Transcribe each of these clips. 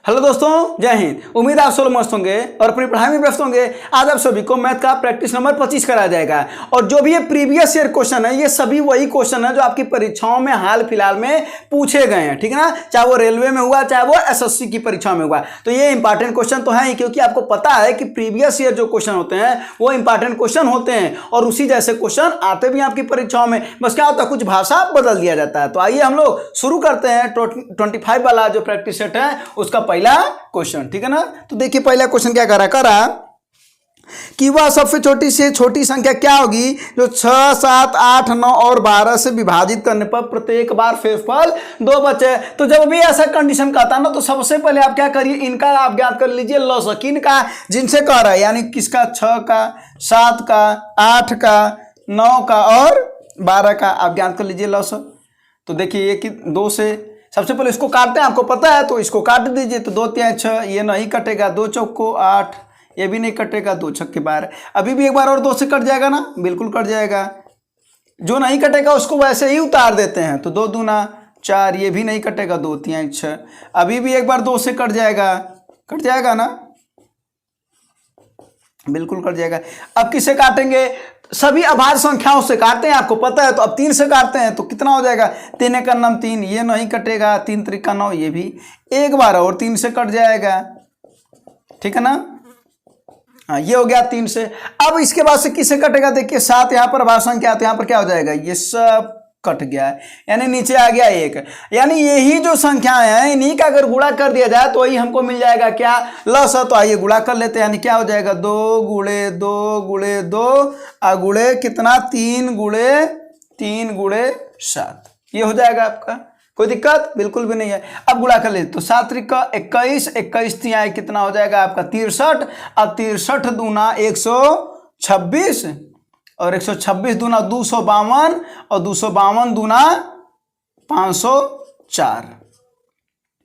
Hello दोस्तों, जय हिंद। उम्मीद आप सब मस्त होंगे और अपनी पढ़ाई में व्यस्त होंगे। आज आप सभी को मैथ का प्रैक्टिस नंबर 25 कराया जाएगा और जो भी ये प्रीवियस ईयर क्वेश्चन है, ये सभी वही क्वेश्चन है जो आपकी परीक्षाओं में हाल फिलहाल में पूछे गए हैं, ठीक है ना। चाहे वो रेलवे में हुआ, चाहे वो एसएससी की परीक्षा में हुआ, तो ये इंपॉर्टेंट क्वेश्चन तो है ही, क्योंकि आपको पता है कि प्रीवियस ईयर जो क्वेश्चन होते हैं वो इंपॉर्टेंट क्वेश्चन होते हैं और उसी जैसे क्वेश्चन आते भी आपकी परीक्षाओं में। बस क्या होता है, कुछ भाषा बदल दिया जाता है। तो आइए हम लोग शुरू करते हैं 25 वाला जो प्रैक्टिस सेट है उसका पहला क्वेश्चन, ठीक है ना। तो देखिए पहला क्वेश्चन क्या करा कि वह सबसे छोटी से छोटी संख्या क्या होगी जो 6, 7, 8, 9 और 12 से विभाजित करने पर प्रत्येक बार शेषफल 2 बचे। तो जब भी ऐसा कंडीशन कहता है ना, तो सबसे पहले आप क्या करिए, इनका आप ज्ञात कर लीजिए लॉस, किनका, जिनसे कह रहा है, यानी किसका, 6 का, 7 का, 8 का, 9 का और 12 का आप ज्ञात कर लीजिए लॉस। तो देखिए ये कि 2 से सबसे पहले इसको काटते हैं, आपको पता है, तो इसको काट दीजिए। तो 2 3 6, ये नहीं कटेगा, 2 चौको 8, ये भी नहीं कटेगा, 2 छक्के 12। अभी भी एक बार और 2 से कट जाएगा ना, बिल्कुल कट जाएगा। जो नहीं कटेगा उसको वैसे ही उतार देते हैं। तो 2 दूना 4, ये भी नहीं कटेगा, 2 3 6। अभी भी एक बार 2 से कट जाएगा ना, बिल्कुल कट जाएगा। अब किससे काटेंगे, सभी अभाज्य संख्याओं से काटते हैं, आपको पता है। तो अब 3 से काटते हैं, तो कितना हो जाएगा, 3 एक 9 3, ये नहीं कटेगा, 3 3 9, ये भी एक बार और 3 से कट जाएगा, ठीक है ना। हाँ, ये हो गया 3 से। अब इसके बाद से किससे कटेगा, देखिए 7 यहाँ पर अभाज्य संख्या, तो यहाँ पर क्या हो जाएगा, ये सब कट गया है, यानी नीचे आ गया 1। यानी यही जो संख्याएं हैं इन्हीं का अगर गुणा कर दिया जाए तो वही हमको मिल जाएगा क्या, लस। तो आइए गुणा कर लेते हैं, यानी क्या हो जाएगा, 2 गुणे 2 गुणे 2 गुणे कितना, 3 गुणे 7, ये हो जाएगा आपका। कोई दिक्कत बिल्कुल भी नहीं है। अब गुणा कर लेते, तो 7 त्रिका 21, 21 तिहाई कितना हो जाएगा आपका 63। अब 63 दूना 126 और 126 दूना 252 और 252 दूना 504।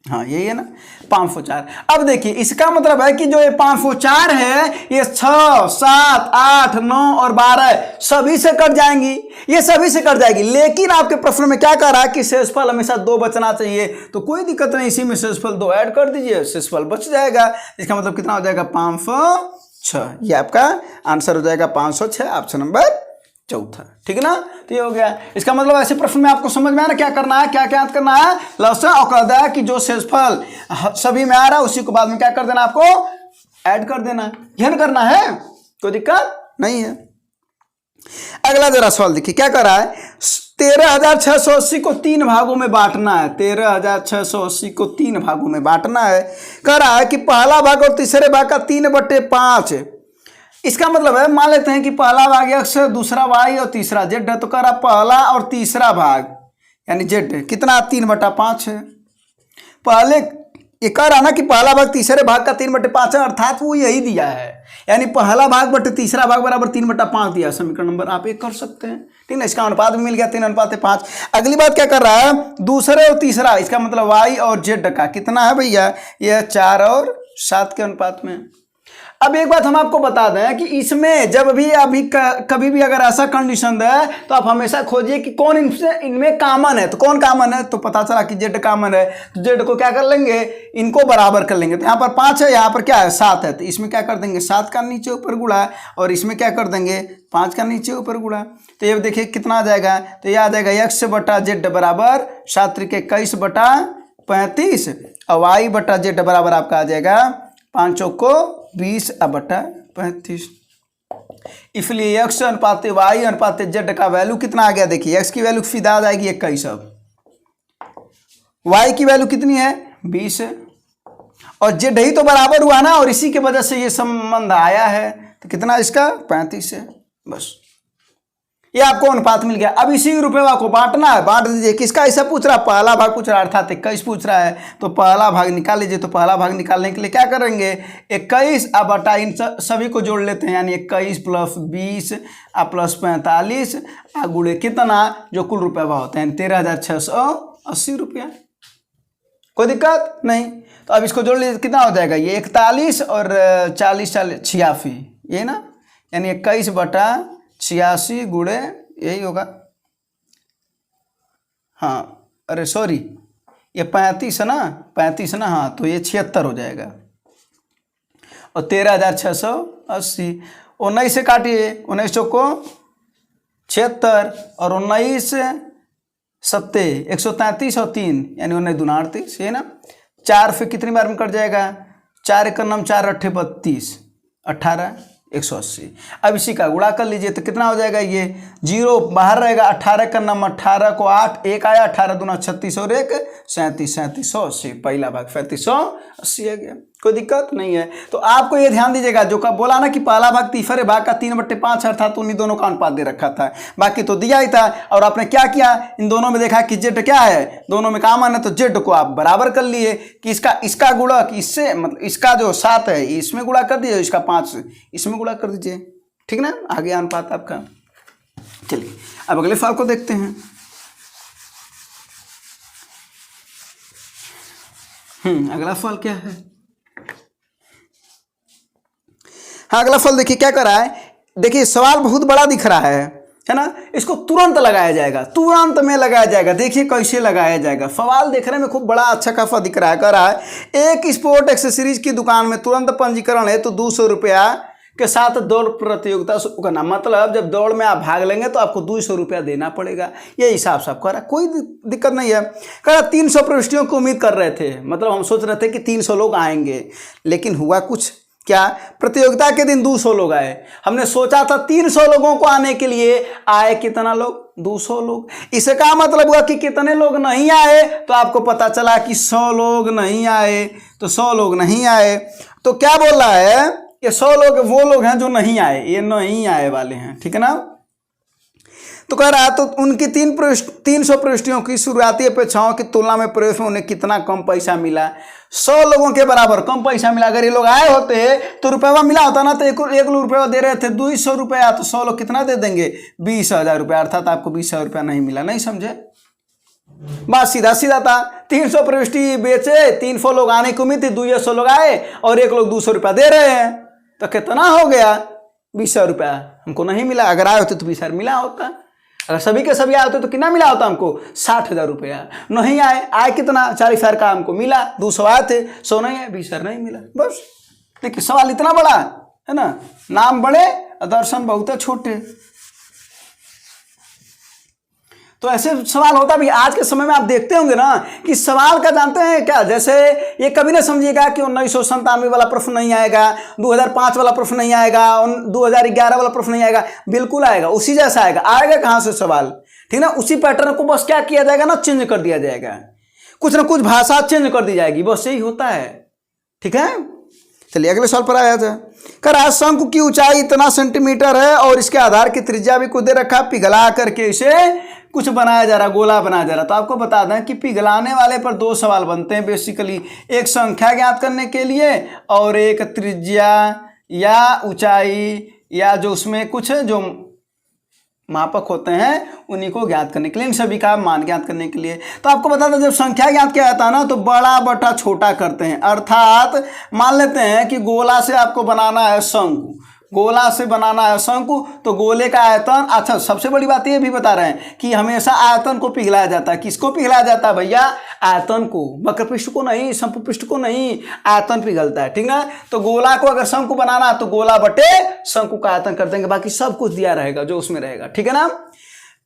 हाँ यही है ना, 504। अब देखिए इसका मतलब है कि जो ये 504 है, ये 6, 7, 8, 9 और 12 सभी से कट जाएंगी, ये सभी से कट जाएगी। लेकिन आपके प्रश्न में क्या कह रहा है कि शेषफल हमेशा 2 बचना चाहिए। तो कोई दिक्कत नहीं, इसी में शेषफल 2 ऐड कर दीजिए, शेषफल बच जाएगा। इसका मतलब कितना हो जाएगा, 506। ये आपका आंसर हो जाएगा 506, ऑप्शन नंबर चौथा, ठीक है ना। तो ये हो गया। इसका मतलब ऐसे प्रश्न में आपको समझ में आ रहा क्या करना है, क्या याद करना है, लसा और कर दिया कि जो शेषफल सभी में आ रहा है उसी को बाद में क्या कर देना, आपको ऐड कर देना, यह करना है, कोई दिक्कत नहीं है। अगला जरा सवाल देखिए क्या कर रहा है, 13,680 को 3 भागों में बांटना है। 13,680 को 3 भागों में बांटना है। कह रहा है कि पहला भाग और तीसरे भाग का 3/5। इसका मतलब है, मान लेते हैं कि पहला भाग x, दूसरा y और तीसरा z है। तो कह रहा पहला और तीसरा भाग यानी z कितना, 3/5 है। पहले ये कह रहा ना कि पहला भाग तीसरे भाग का 3/5 है, अर्थात वो यही दिया है, यानी पहला भाग बटे तीसरा भाग बराबर 3/5 दिया। समीकरण नंबर आप 1 कर सकते हैं, ठीक ना। इसका अनुपात भी मिल गया 3:5। अगली बात क्या कर रहा है, दूसरे और तीसरा, इसका मतलब y और z का कितना है भैया, यह 4 और 7 के अनुपात में। अब एक बात हम आपको बता दें कि इसमें जब भी कभी भी अगर ऐसा कंडीशन है तो आप हमेशा खोजिए कि कौन इनमें कॉमन है। तो कौन कॉमन है, तो पता चला कि जेड कॉमन है, तो जेड को क्या कर लेंगे, इनको बराबर कर लेंगे। तो यहाँ पर 5 है, यहाँ पर क्या है 7 है, तो इसमें क्या कर देंगे 7 का नीचे ऊपर गुणा और इसमें क्या कर देंगे 5 का नीचे ऊपर गुणा। तो ये देखिए कितना आ जाएगा, तो ये आ जाएगा x बटा जेड बराबर 7 त्रिक 21/35 और y बटा जेड बराबर आपका आ जाएगा 5 चौको 20/35। इसलिए x अनुपात y अनुपात z का वैल्यू कितना आ गया, देखिए x की वैल्यू सीधा आ जाएगी 21, अब y की वैल्यू कितनी है 20 और z ही तो बराबर हुआ ना, और इसी के वजह से ये संबंध आया है। तो कितना इसका 35 है, बस ये आपको अनुपात मिल गया। अब इसी रुपये को बांटना है, बांट दीजिए। किसका ऐसा पूछ रहा, पहला भाग पूछ रहा, अर्थात 21 पूछ रहा है। तो पहला भाग निकाल लीजिए। तो पहला भाग निकालने के लिए क्या करेंगे, 21 अब बटा इन सभी को जोड़ लेते हैं, यानी 21 + 20 + 45 गुणे कितना, जो कुल रुपये होते हैं 13,680 रुपया। कोई दिक्कत नहीं। तो अब इसको जोड़ लीजिए, कितना हो जाएगा, ये 41 और 40 86, ये ना, यानी 21/86 गुणे यही होगा, हाँ अरे सॉरी ये 35 है ना, 35 है ना, हाँ, तो ये 76 हो जाएगा। और 13,680, 19 से काटिए, 19 को 76 और 19 सत्ते 133 और 3 यानी 19 दूना 38, ये ना। 4 फिर कितनी बार में कट जाएगा, 4 एक नम 4 अट्ठे 32, 18 180। अब इसी का गुणा कर लीजिए तो कितना हो जाएगा, ये 0 बाहर रहेगा, 18 का नम 18 को 8 एक आया, 18 दूना 36 और 1 37, 3780, पहला भाग 3580 है गया। कोई दिक्कत नहीं है। तो आपको ये ध्यान दीजिएगा, जो का बोला ना कि पहला भाग तीसरे भाग का 3/5 अर्थात उन्हीं दोनों का अनुपात दे रखा था, बाकी तो दिया ही था। और आपने क्या किया, इन दोनों में देखा कि जेड क्या है, दोनों में कॉमन है, तो जेड को आप बराबर कर लिए कि इसका गुणा इससे, मतलब इसका जो 7 है इसमें गुणा कर दीजिए, इसका 5 इसमें गुणा कर दीजिए, ठीक ना, आगे अनुपात आपका। चलिए अब अगले सवाल को देखते हैं। अगला सवाल क्या है। हाँ, अगला सवाल देखिए क्या कर रहा है। देखिए सवाल बहुत बड़ा दिख रहा है ना, इसको तुरंत लगाया जाएगा, तुरंत में लगाया जाएगा। देखिए कैसे लगाया जाएगा। सवाल देखने में खूब बड़ा अच्छा खासा दिख रहा है। कह रहा है एक स्पोर्ट एक्सेसरीज की दुकान में तुरंत पंजीकरण है तो 200 रुपया के साथ दौड़ प्रतियोगिता शुरू करना। मतलब जब दौड़ में आप भाग लेंगे तो आपको 200 रुपया देना पड़ेगा, ये हिसाब से आप कह रहा है, कोई दिक्कत नहीं है। कह रहा 300 प्रविष्टियों की उम्मीद कर रहे थे, मतलब हम सोच रहे थे कि 300 लोग आएंगे, लेकिन हुआ कुछ क्या, प्रतियोगिता के दिन 200 लोग आए। हमने सोचा था 300 लोगों को आने के लिए, आए कितना लोग, 200 लोग। इससे क्या मतलब हुआ कि कितने लोग नहीं आए, तो आपको पता चला कि 100 लोग नहीं आए, तो 100 लोग नहीं आए। तो क्या बोल रहा है, ये 100 लोग वो लोग हैं जो नहीं आए, ये नहीं आए वाले हैं, ठीक है ना। तो कह रहा है तो उनकी 300 प्रविष्टियों की शुरुआती अपेक्षाओं की तुलना में प्रवेश में उन्हें कितना कम पैसा मिला। 100 लोगों के बराबर कम पैसा मिला। अगर ये लोग आए होते तो रुपया मिला होता ना, तो एक रुपया दे रहे थे 200 रुपया, तो 100 लोग कितना दे देंगे, 20,000 रुपया, अर्थात आपको 20,000 रुपया नहीं मिला। नहीं समझे, बात सीधा सीधा था। 300 प्रविष्टि बेचे, 300 लोग आने की उम्मीद थी, 200 लोग आए और एक लोग 200 रुपया दे रहे हैं, तो कितना हो गया, 20,000 रुपया हमको नहीं मिला। अगर आए होते तो 20,000 मिला होता, अगर सभी के सभी आए होते तो कितना मिला होता हमको, 60,000 रुपया। नहीं आए कितना, 40,000 का हमको मिला, 200 आए थे, 100 नहीं आए, 20,000 नहीं मिला, बस। देखिए सवाल इतना बड़ा है ना, नाम बड़े दर्शन बहुत छोटे। तो ऐसे सवाल होता भी आज के समय में आप देखते होंगे ना कि सवाल का जानते हैं क्या, जैसे ये कभी ना समझिएगा कि 1997 वाला प्रश्न नहीं आएगा, 2005 वाला प्रश्न नहीं आएगा, 2011 वाला प्रश्न नहीं आएगा, बिल्कुल आएगा, उसी जैसा आएगा। आएगा कहाँ से सवाल, ठीक ना, उसी पैटर्न को बस क्या किया जाएगा ना, चेंज कर दिया जाएगा, कुछ ना कुछ भाषा चेंज कर दी जाएगी, बस यही होता है, ठीक है। चलिए अगले सवाल पर आया जाए। कर शंकु की ऊंचाई इतना सेंटीमीटर है और इसके आधार की त्रिज्या भी कुछ दे रखा, पिघला करके इसे कुछ बनाया जा रहा, गोला बनाया जा रहा। तो आपको बता दें कि पिघलाने वाले पर 2 सवाल बनते हैं बेसिकली, एक संख्या ज्ञात करने के लिए और एक त्रिज्या या ऊंचाई या जो उसमें कुछ जो मापक होते हैं उन्हीं को ज्ञात करने के लिए, इन सभी का मान ज्ञात करने के लिए। तो आपको बता दें जब संख्या ज्ञात किया जाता है ना तो बड़ा बटा छोटा करते हैं। अर्थात मान लेते हैं कि गोला से आपको बनाना है शंकु, गोला से बनाना है शंकु, तो गोले का आयतन, अच्छा सबसे बड़ी बात ये भी बता रहे हैं कि हमेशा आयतन को पिघलाया जाता है। किसको पिघलाया जाता है भैया, आयतन को, वक्रपृष्ठ को नहीं, समपृष्ठ को नहीं, आयतन पिघलता है, ठीक है। तो गोला को अगर शंकु बनाना तो गोला बटे शंकु का आयतन कर देंगे, बाकी सब कुछ दिया रहेगा जो उसमें रहेगा, ठीक है ना।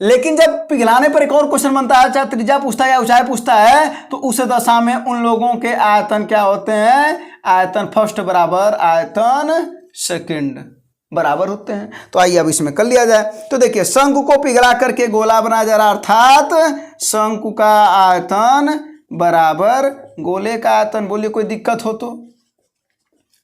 लेकिन जब पिघलाने पर एक और क्वेश्चन बनता है, चाहे त्रिज्या पूछता है या ऊंचाई पूछता है, तो उस दशा में उन लोगों के आयतन क्या होते हैं, आयतन फर्स्ट बराबर आयतन सेकंड बराबर होते हैं। तो आइए अब इसमें कर लिया जाए। तो देखिए शंकु को पिघला करके गोला बनाया जा रहा, अर्थात शंकु का आयतन बराबर गोले का आयतन। बोलिए कोई दिक्कत हो तो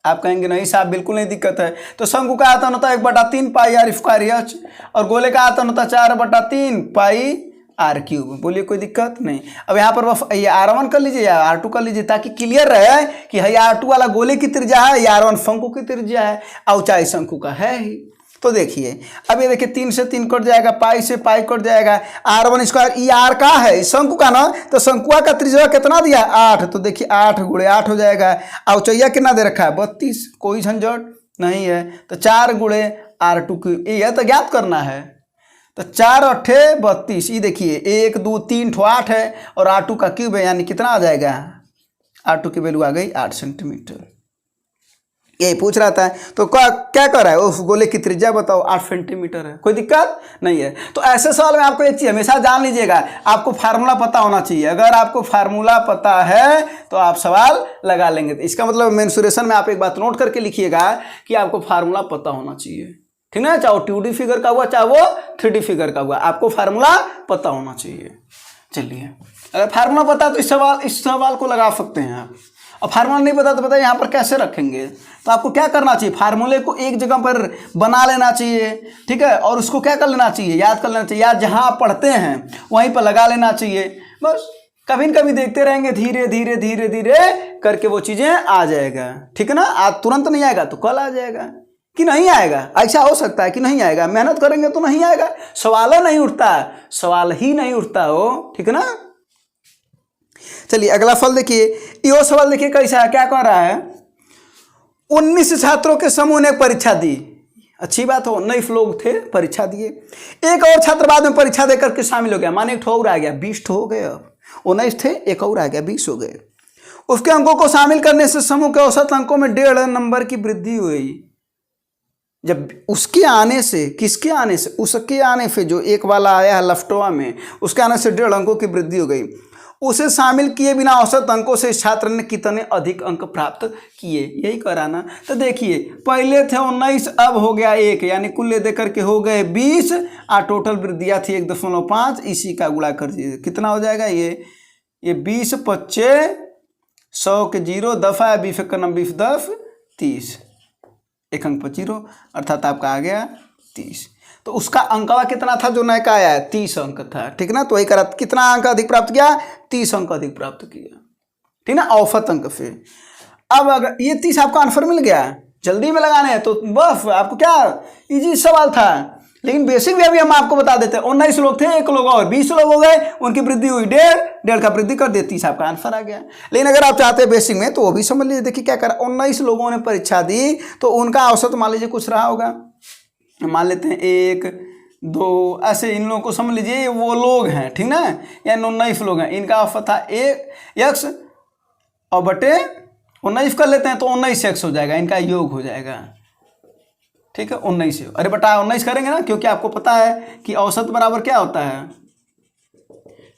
आप कहेंगे नहीं साहब बिल्कुल नहीं दिक्कत है। तो शंकु का आयतन होता है 1/3 पाई आर स्क्वायर एच और गोले का आयतन होता है 4/3 पाई आर क्यूब। बोलिए कोई दिक्कत नहीं। अब यहाँ पर बस ये R1 कर लीजिए या R2 कर लीजिए ताकि क्लियर रहे कि है R2 वाला गोले की त्रिज्या है या R1 शंकु की त्रिज्या है, ऊंचाई शंकु का है ही। तो देखिए अब ये देखिए 3 से 3 कट जाएगा, पाई से पाई कट जाएगा, R1 स्क्वायर ई आर का है शंकु का ना, तो शंकुआ का त्रिज्या कितना दिया है 8, तो देखिए 8 × 8 हो जाएगा। ऊंचाइया कितना दे रखा है 32, कोई झंझट नहीं है। तो 4 × R2 की, यह तो ज्ञात करना है। तो 4 अट्ठे 32, ये देखिए 1 2 3 ठो 8 है और R2 का क्यूब है, यानी कितना आ जाएगा, R2 की वैल्यू आ गई 8 सेंटीमीटर। यही पूछ रहा था। तो क्या कर रहा है, उस गोले की त्रिज्या बताओ, 8 सेंटीमीटर है, कोई दिक्कत नहीं है। तो ऐसे सवाल में आपको एक चीज हमेशा जान लीजिएगा, आपको फार्मूला पता होना चाहिए। अगर आपको फार्मूला पता है तो आप सवाल लगा लेंगे। तो इसका मतलब मेंसुरेशन में आप एक बात नोट करके लिखिएगा कि आपको फार्मूला पता होना चाहिए, ठीक ना, चाहे वो 2D फिगर का हुआ चाहे वो 3D फिगर का हुआ, आपको फार्मूला पता होना चाहिए। चलिए, अगर फार्मूला पता तो इस सवाल को लगा सकते हैं आप, और फार्मूला नहीं पता तो बताइए यहाँ पर कैसे रखेंगे। तो आपको क्या करना चाहिए, फार्मूले को एक जगह पर बना लेना चाहिए, ठीक है, और उसको क्या कर लेना चाहिए, याद कर लेना चाहिए, या जहाँ आप पढ़ते हैं वहीं पर लगा लेना चाहिए। बस कभी न कभी देखते रहेंगे, धीरे धीरे धीरे धीरे करके वो चीज़ें आ जाएगा, ठीक है ना। आज तुरंत नहीं आएगा तो कल आ जाएगा, कि नहीं आएगा, ऐसा हो सकता है कि नहीं आएगा, मेहनत करेंगे तो नहीं आएगा, सवाल नहीं उठता, सवाल ही नहीं उठता हो, ठीक है ना। चलिए अगला फल देखिए, यो सवाल देखिए कैसा है, क्या कह रहा है, 19 छात्रों के समूह ने परीक्षा दी, अच्छी बात हो, 19 लोग थे परीक्षा दिए, एक और छात्र बाद में परीक्षा देकर के शामिल हो गया, माने एक ठो और आ गया, 20 ठो हो गए, अब 19 थे एक और आ गया, 20 हो गए। उसके अंकों को शामिल करने से समूह के औसत अंकों में 1.5 नंबर की वृद्धि हुई। जब उसके आने से, किसके आने से, उसके आने से जो एक वाला आया है लफ्टवा में, उसके आने से 1.5 अंकों की वृद्धि हो गई। उसे शामिल किए बिना औसत अंकों से छात्र ने कितने अधिक अंक प्राप्त किए, यही कराना। तो देखिए पहले थे 19, अब हो गया 1, यानी कुल देकर के हो गए 20, और टोटल वृद्धियाँ थी 1.5, इसी का गुणा कर दीजिए, कितना हो जाएगा, ये 20 25 100 के 0 दफा है, 20 का 20 10 30, एक अंक पर 0, अर्थात आपका आ गया 30। तो उसका अंकवा कितना था जो नया का आया है, 30 अंक था, ठीक ना। तो वही करा, कितना अंक अधिक प्राप्त किया, 30 अंक अधिक प्राप्त किया, ठीक ना, औसत अंक से। अब अगर ये 30 आपका आंसर मिल गया, जल्दी में लगाने हैं तो बस आपको क्या इजी सवाल था, लेकिन बेसिक भी अभी हम आपको बता देते हैं। 19 लोग थे, एक लोग और 20 लोग हो गए, उनकी वृद्धि हुई 1.5 का वृद्धि कर दिए, 30 आपका आंसर आ गया। लेकिन अगर आप चाहते हैं बेसिक में तो वो भी समझ लीजिए, देखिए क्या करा, 19 लोगों ने परीक्षा दी तो उनका औसत मान लीजिए कुछ रहा होगा, मान लेते हैं 1 2, ऐसे इन लोगों को समझ लीजिए ये वो लोग हैं, ठीक ना, या 19 लोग हैं, इनका औसत था 1x और बटे 19 कर लेते हैं तो 19x हो जाएगा, इनका योग हो जाएगा, ठीक है, 19 अरे बटा 19 करेंगे ना, क्योंकि आपको पता है कि औसत बराबर क्या होता है,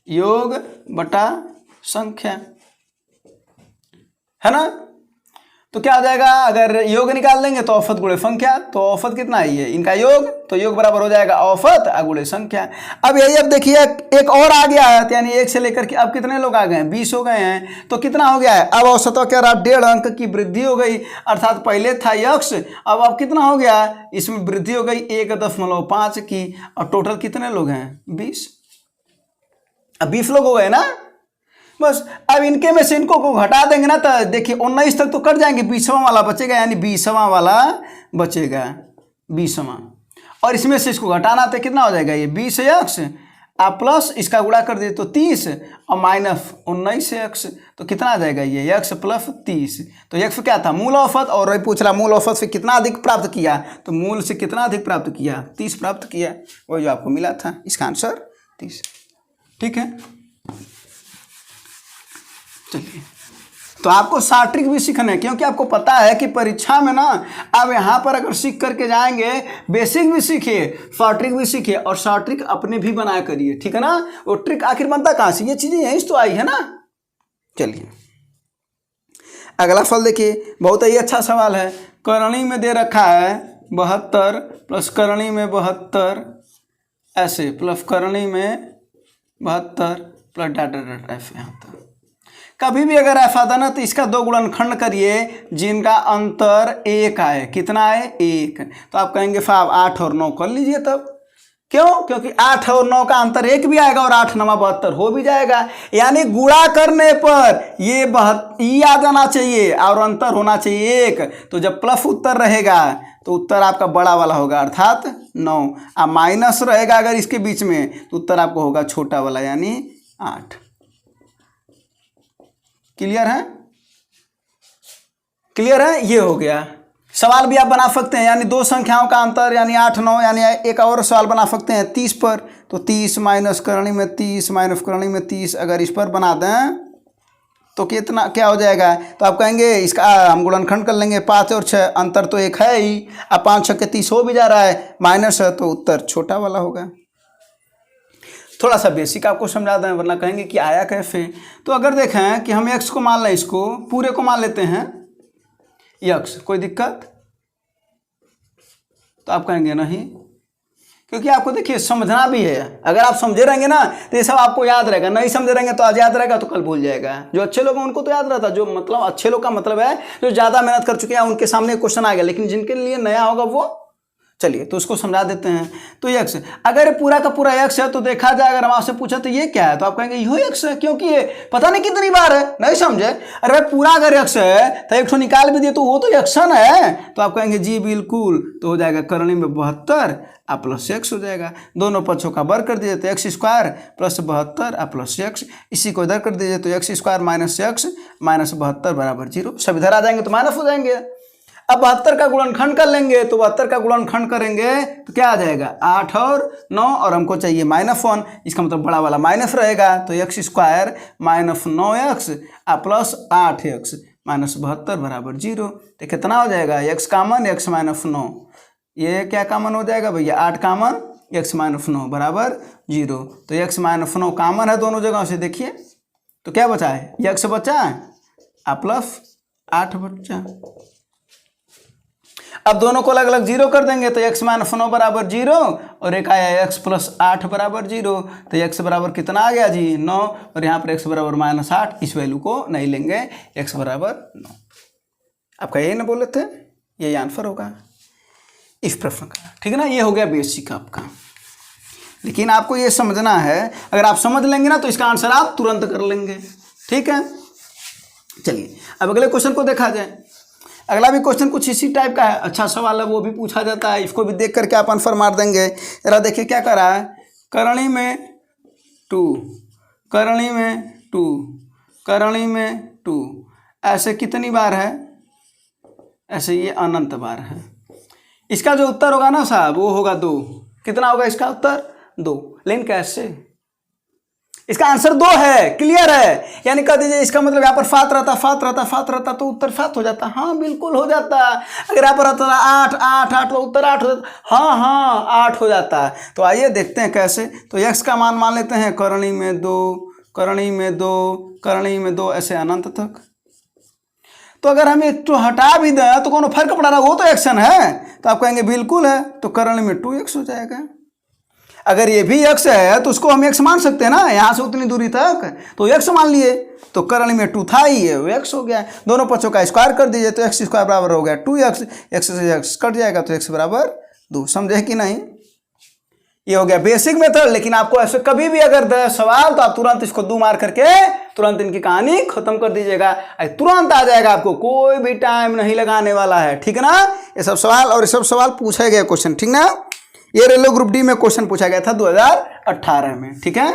योग बटा संख्या, है ना। तो क्या हो जाएगा, अगर योग निकाल लेंगे तो औसत गुणे संख्या, तो औसत कितना है, ये इनका योग, तो योग बराबर हो जाएगा औसत गुणे संख्या। अब यही, अब देखिए एक और आ गया है, यानी 1 से लेकर के अब कितने लोग आ गए हैं, 20 हो गए हैं, तो कितना हो गया है, अब औसत क्या रहा, 1.5 अंक की वृद्धि हो गई, अर्थात पहले था x, अब कितना हो गया, इसमें वृद्धि हो गई 1.5 की, और टोटल कितने लोग हैं, 20, अब 20 लोग हो गए ना। बस अब इनके में से इनको को घटा देंगे ना, तो देखिए 19 तक तो कट जाएंगे, 20वां वाला बचेगा, यानी 20वां वाला बचेगा, 20वां, और इसमें से इसको घटाना तो कितना हो जाएगा, ये 20x आप प्लस इसका गुणा कर दिए तो 30 और माइनस 19x, तो कितना आ जाएगा, ये x प्लस 30। तो x क्या था, मूल औसत, और वही पूछ रहा मूल औसत से कितना अधिक प्राप्त किया, तो मूल से कितना अधिक प्राप्त किया, 30 प्राप्त किया, वही जो आपको मिला था, इसका आंसर 30, ठीक है। चलिए, तो आपको शॉर्ट ट्रिक भी सीखना है, क्योंकि आपको पता है कि परीक्षा में ना अब यहाँ पर अगर सीख करके जाएंगे, बेसिक भी सीखिए, शॉर्ट ट्रिक भी सीखिए, और शॉर्ट ट्रिक अपने भी बनाया करिए, ठीक है ना। वो ट्रिक आखिर बनता कहाँ से, ये चीज़ें यहीं से तो आई है ना। चलिए अगला फल देखिए, बहुत ही अच्छा सवाल है, करणी में दे रखा है 72 प्लस करणी में 72 ऐसे, प्लस करणी में 72 प्लस डाटा डाटा ऐसे यहाँ तक। कभी भी अगर ऐसा था ना तो इसका 2 गुणनखंड करिए जिनका अंतर 1 आए, कितना आए 1, तो आप कहेंगे साहब 8 और 9 कर लीजिए तब, क्यों, क्योंकि 8 और 9 का अंतर 1 भी आएगा और 8 9 72 हो भी जाएगा, यानी गुणा करने पर ये ई आ जाना चाहिए और अंतर होना चाहिए 1, तो जब प्लस उत्तर रहेगा तो उत्तर आपका बड़ा वाला होगा, अर्थात 9, और माइनस रहेगा अगर इसके बीच में तो उत्तर आपको होगा छोटा वाला, यानी 8। क्लियर है, क्लियर है, ये हो गया सवाल भी आप बना सकते हैं, यानी दो संख्याओं का अंतर यानी 8 9, यानी एक और सवाल बना सकते हैं 30 पर। तो 30 माइनस करणी में 30 माइनस करणी में 30 अगर इस पर बना दें तो कितना क्या हो जाएगा? तो आप कहेंगे इसका हम गुणनखंड कर लेंगे, 5 और 6 अंतर तो एक है ही, अब 5 6 के 30 हो भी जा रहा है, माइनस है तो उत्तर छोटा वाला होगा। थोड़ा सा बेसिक आपको समझा दें, वरना कहेंगे कि आया कैसे। तो अगर देखें कि हम x को मान लें, इसको पूरे को मान लेते हैं x, कोई दिक्कत? तो आप कहेंगे नहीं, क्योंकि आपको देखिए समझना भी है। अगर आप समझे रहेंगे ना तो ये सब आपको याद रहेगा, नहीं समझे रहेंगे तो आज याद रहेगा तो कल भूल जाएगा। जो अच्छे लोग हैं उनको तो याद रहता, जो मतलब अच्छे लोग का मतलब है जो ज़्यादा मेहनत कर चुके हैं उनके सामने क्वेश्चन आ गया, लेकिन जिनके लिए नया होगा वो, चलिए तो उसको समझा देते हैं। तो x, अगर पूरा का पूरा x है तो देखा जाए, अगर हम आपसे पूछा तो ये क्या है, तो आप कहेंगे यो x है, क्योंकि ये पता नहीं कितनी बार है, नहीं समझे। अरे पूरा अगर x है तो एक ठो निकाल भी दिए तो वो तो एक्शन है, तो आप कहेंगे जी बिल्कुल, तो हो जाएगा करणी में 72 आ प्लस x हो जाएगा। दोनों पक्षों का वर्ग कर दीजिए तो x स्क्वायर प्लस 72 आ प्लस x, इसी को इधर कर दीजिए तो x square minus x minus 72 बराबर 0। सब इधर आ जाएंगे तो माइनस हो जाएंगे। अब 72 का गुणनखंड कर लेंगे, तो 72 का गुणनखंड करेंगे तो क्या आ जाएगा? 8 और 9, और हमको चाहिए -1, इसका मतलब बड़ा वाला माइनस रहेगा, तो x स्क्वायर माइनस 9x आ प्लस 8x माइनस 72 बराबर 0। तो कितना हो जाएगा? x कामन x माइनस 9, ये क्या कामन हो जाएगा भैया? 8 कामन x माइनस 9 बराबर 0। तो x माइनस 9 कामन है दोनों जगह से, देखिए तो क्या बचा है? x बचा आ प्लस 8 बचा। अब दोनों को अलग अलग 0 कर देंगे तो x माइनस 9 बराबर 0 और एक आया x प्लस 8 बराबर 0। तो x बराबर कितना आ गया जी? 9, और यहाँ पर x बराबर -8, इस वैल्यू को नहीं लेंगे, x बराबर 9। आपका यही ना बोले थे, यही आंसर होगा इस प्रश्न का, ठीक है ना। ये हो गया बेसिक आपका, लेकिन आपको ये समझना है, अगर आप समझ लेंगे ना तो इसका आंसर आप तुरंत कर लेंगे, ठीक है। चलिए अब अगले क्वेश्चन को देखा जाए। अगला भी क्वेश्चन कुछ इसी टाइप का है, अच्छा सवाल है, वो भी पूछा जाता है, इसको भी देख करके आप आंसर मार देंगे। जरा देखिए क्या कर रहा है, करणी में 2, करणी में 2, करणी में 2, ऐसे कितनी बार है? ऐसे ये अनंत बार है। इसका जो उत्तर होगा ना साहब वो होगा 2। कितना होगा इसका उत्तर? 2। लेकिन कैसे? इसका आंसर 2 है, क्लियर है, यानी कह दीजिए इसका मतलब यहाँ पर 7 रहता, 7 रहता, 7 रहता तो उत्तर 7 हो जाता। हाँ बिल्कुल हो जाता। अगर यहाँ पर रहता 8 8 8 तो उत्तर 8 हो जाता। हाँ हाँ 8 हो जाता है। तो आइए देखते हैं कैसे। तो x का मान लेते हैं करणी में 2, करणी में 2, करणी में 2, ऐसे अनंत तक। तो अगर हम एक तो हटा भी दें तो कौन फर्क पड़ा रहा, वो तो एक्शन है, तो आप कहेंगे बिल्कुल है, तो करणी में 2x हो जाएगा। अगर ये भी x है तो उसको हम x मान सकते हैं ना, यहाँ से उतनी दूरी तक, तो x मान लिए, तो करणी में 2 था ही है, वो x हो गया। दोनों पक्षों का स्क्वायर कर दीजिए तो x स्क्वायर बराबर हो गया 2x, x से x कट जाएगा तो x बराबर 2। समझे कि नहीं? ये हो गया बेसिक मेथड। लेकिन आपको ऐसे कभी भी अगर दे सवाल तो आप तुरंत इसको 2 मार करके तुरंत इनकी कहानी खत्म कर दीजिएगा, तुरंत आ जाएगा, आपको कोई भी टाइम नहीं लगाने वाला है, ठीक है ना। ये सब सवाल और ये सब सवाल पूछे गए क्वेश्चन, ठीक ना। ये रेलवे ग्रुप डी में क्वेश्चन पूछा गया था 2018 में, ठीक है।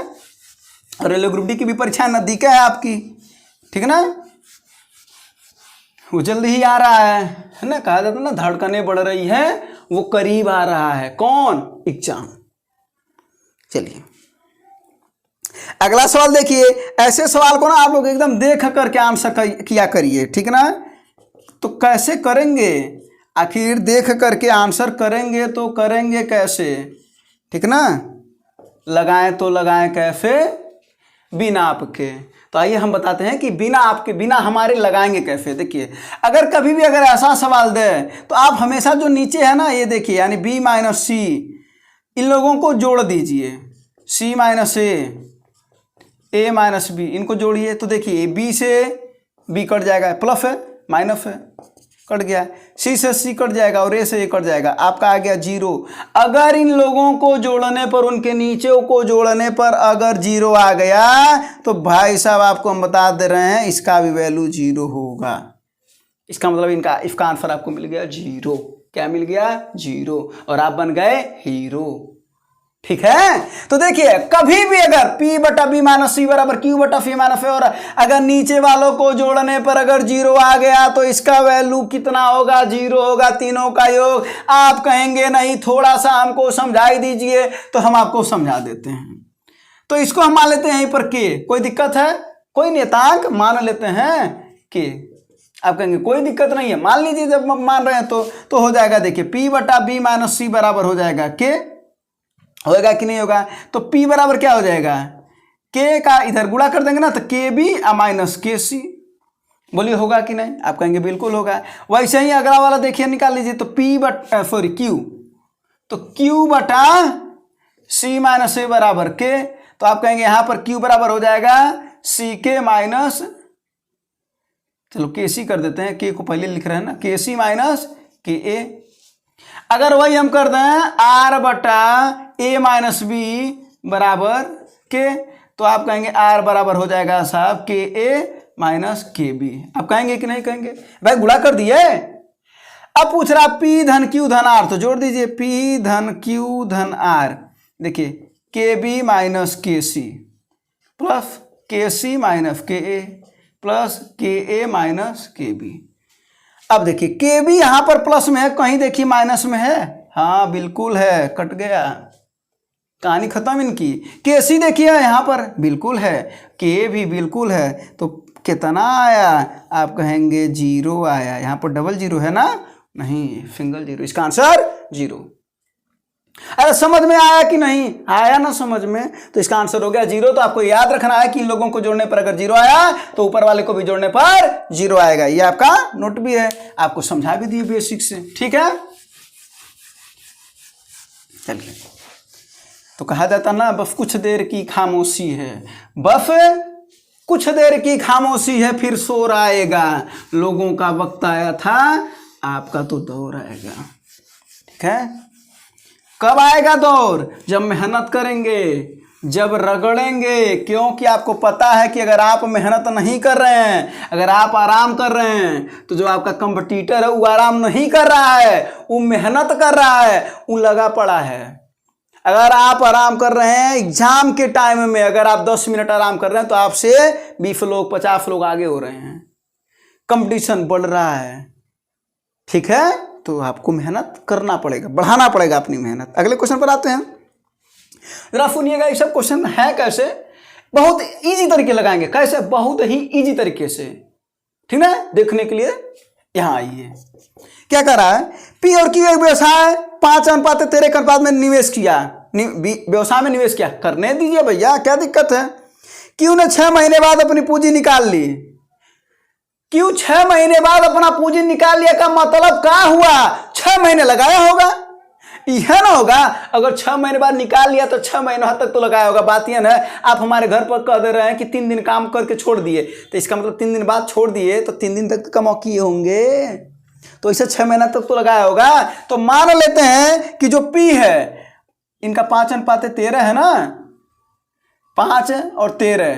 और रेलवे ग्रुप डी की भी परीक्षा नजदीक है आपकी, ठीक है ना, वो जल्दी ही आ रहा है ना। कहा जाता है ना धड़कनें बढ़ रही है, वो करीब आ रहा है। कौन? एग्जाम। चलिए अगला सवाल देखिए। ऐसे सवाल को ना आप लोग एकदम देख करके आंसर किया करिए, ठीक है ना। तो कैसे करेंगे? आखिर देख करके आंसर करेंगे तो करेंगे कैसे, ठीक ना। लगाएं तो लगाएं कैसे? बिना आपके। तो आइए हम बताते हैं कि बिना आपके, बिना हमारे लगाएंगे कैसे। देखिए अगर कभी भी अगर ऐसा सवाल दे तो आप हमेशा जो नीचे है ना ये देखिए, यानी b माइनस सी, इन लोगों को जोड़ दीजिए, c minus a minus b, इनको जोड़िए। तो देखिए b से b कट जाएगा, प्लस है माइनस है, कट गया, c से c कट जाएगा और a से a कट जाएगा, आपका आ गया 0। अगर इन लोगों को जोड़ने पर, उनके नीचे को जोड़ने पर अगर 0 आ गया तो भाई साहब आपको हम बता दे रहे हैं इसका भी वैल्यू 0 होगा। इसका मतलब इसका आंसर आपको मिल गया 0। क्या मिल गया? 0। और आप बन गए हीरो। ठीक है। तो देखिए कभी भी अगर P बटा B माइनस सी बराबर Q बटा F माइनस और अगर नीचे वालों को जोड़ने पर अगर 0 आ गया तो इसका वैल्यू कितना होगा, 0 होगा, तीनों का योग। आप कहेंगे नहीं थोड़ा सा हमको समझाई दीजिए, तो हम आपको समझा देते हैं। तो इसको हम मान लेते हैं यहीं पर K, कोई दिक्कत है? कोई नियतांक मान लेते हैं K। आप कहेंगे कोई दिक्कत नहीं है, मान लीजिए जब मान रहे हैं तो हो जाएगा। देखिए P बटा B माइनस सी बराबर हो जाएगा K, होगा कि नहीं होगा? तो P बराबर क्या हो जाएगा, K का इधर गुणा कर देंगे ना तो KB माइनस KC। बोलिए होगा कि नहीं? आप कहेंगे बिल्कुल होगा। वैसे ही अगला वाला देखिए निकाल लीजिए, तो Q, तो Q बटा C माइनस A बराबर K। तो आप कहेंगे यहां पर Q बराबर हो जाएगा CK माइनस, चलो KC कर देते हैं, K को पहले लिख रहे हैं ना, KC माइनस KA। अगर वही हम कर दें R बटा A माइनस B बराबर K, तो आप कहेंगे R बराबर हो जाएगा साहब KA माइनस KB। आप कहेंगे कि नहीं कहेंगे? भाई गुणा कर दिए। अब पूछ रहा P धन Q धन R, तो जोड़ दीजिए P धन Q धन R। देखिए KB minus KC plus KC minus KA plus KA minus KB। अब देखिए KB यहां पर प्लस में है, कहीं देखिए माइनस में है, हाँ बिल्कुल है, कट गया, कहानी खत्म इनकी। KC देखिए यहां पर बिल्कुल है, K भी बिल्कुल है, तो कितना आया? आप कहेंगे 0 आया। यहां पर डबल 0 है ना, नहीं सिंगल 0, इसका आंसर 0। अरे समझ में आया कि नहीं आया? ना समझ में, तो इसका आंसर हो गया 0। तो आपको याद रखना है कि इन लोगों को जोड़ने पर अगर 0 आया तो ऊपर वाले को भी जोड़ने पर 0 आएगा। ये आपका नोट भी है, आपको समझा भी दिए बेसिक से, ठीक है। चलिए, तो कहा जाता ना बस कुछ देर की खामोशी है, बस कुछ देर की खामोशी है, फिर शोर आएगा। लोगों का वक्त आया था, आपका तो दौर आएगा। ठीक है, कब आएगा दौर? जब मेहनत करेंगे, जब रगड़ेंगे। क्योंकि आपको पता है कि अगर आप मेहनत नहीं कर रहे हैं, अगर आप आराम कर रहे हैं, तो जो आपका कंपटीटर है वो आराम नहीं कर रहा है, वो मेहनत कर रहा है, वो लगा पड़ा है। अगर आप आराम कर रहे हैं एग्जाम के टाइम में, अगर आप 10 मिनट आराम कर रहे हैं तो आपसे 20 लोग 50 लोग आगे हो रहे हैं, कंपटीशन बढ़ रहा है। ठीक है, तो आपको मेहनत करना पड़ेगा, बढ़ाना पड़ेगा अपनी मेहनत। अगले क्वेश्चन पर आते हैं, जरा सुनिएगा। ये सब क्वेश्चन है कैसे, बहुत इजी तरीके लगाएंगे। कैसे? बहुत ही इजी तरीके से, ठीक है। देखने के लिए यहां आइए, क्या कर रहा है? P और Q एक व्यवसाय 5:13 के अनुपात में निवेश किया, व्यवसाय में निवेश किया। करने दीजिए भैया, क्या दिक्कत है? Q ने 6 महीने बाद अपनी पूंजी निकाल ली। Q 6 महीने बाद अपना पूंजी निकाल लिया का मतलब क्या हुआ? 6 महीने लगाया होगा, यह ना होगा? अगर 6 महीने बाद निकाल लिया तो 6 महीने तक तो लगाया होगा। बात यह ना, आप हमारे घर पर कह दे रहे हैं कि 3 दिन काम करके छोड़ दिए, तो इसका मतलब 3 दिन बाद छोड़ दिए तो 3 दिन तक तो कमाओ किए होंगे, तो इसे 6 महीना तक तो लगाया होगा। तो मान लेते हैं कि जो P है इनका 5:13 है ना, 5 और 13,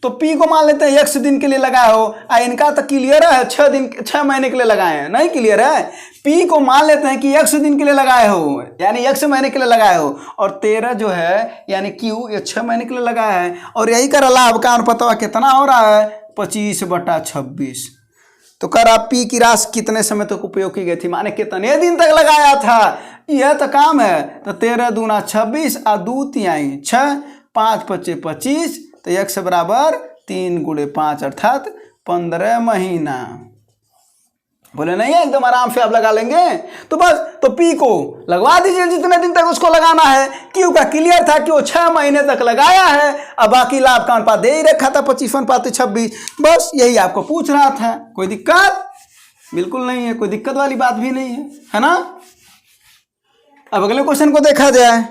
तो P को मान लेते हैं x दिन के लिए लगाया हो। इनका तो क्लियर है 6 महीने के लिए लगाए हैं, नहीं क्लियर है? P को मान लेते हैं कि x दिन के लिए लगाए हो, यानी x महीने के लिए लगाए हो, और 13 जो है यानी Q ये 6 महीने के लिए लगाया है। और यही कर लाभ का अनुपात कितना हो रहा है? 25/26। तो कर आप P की राशि कितने समय तक उपयोग की गई थी, माने कितने दिन तक लगाया था, यह तो काम है। तो 13 दूना 26 और 2 तिहाई 6, 5 पच्चे 25, तो x बराबर 3 × 5 अर्थात 15 महीना। बोले नहीं है, एकदम आराम से आप लगा लेंगे। तो बस, तो P को लगवा दीजिए जितने दिन तक उसको लगाना है। Q का क्लियर था कि वो 6 महीने तक लगाया है, अब बाकी लाभ का अनुपात दे ही रखा था 25/26। बस यही आपको पूछ रहा था। कोई दिक्कत? बिल्कुल नहीं है, कोई दिक्कत वाली बात भी नहीं है ना। अब अगले क्वेश्चन को देखा जाए।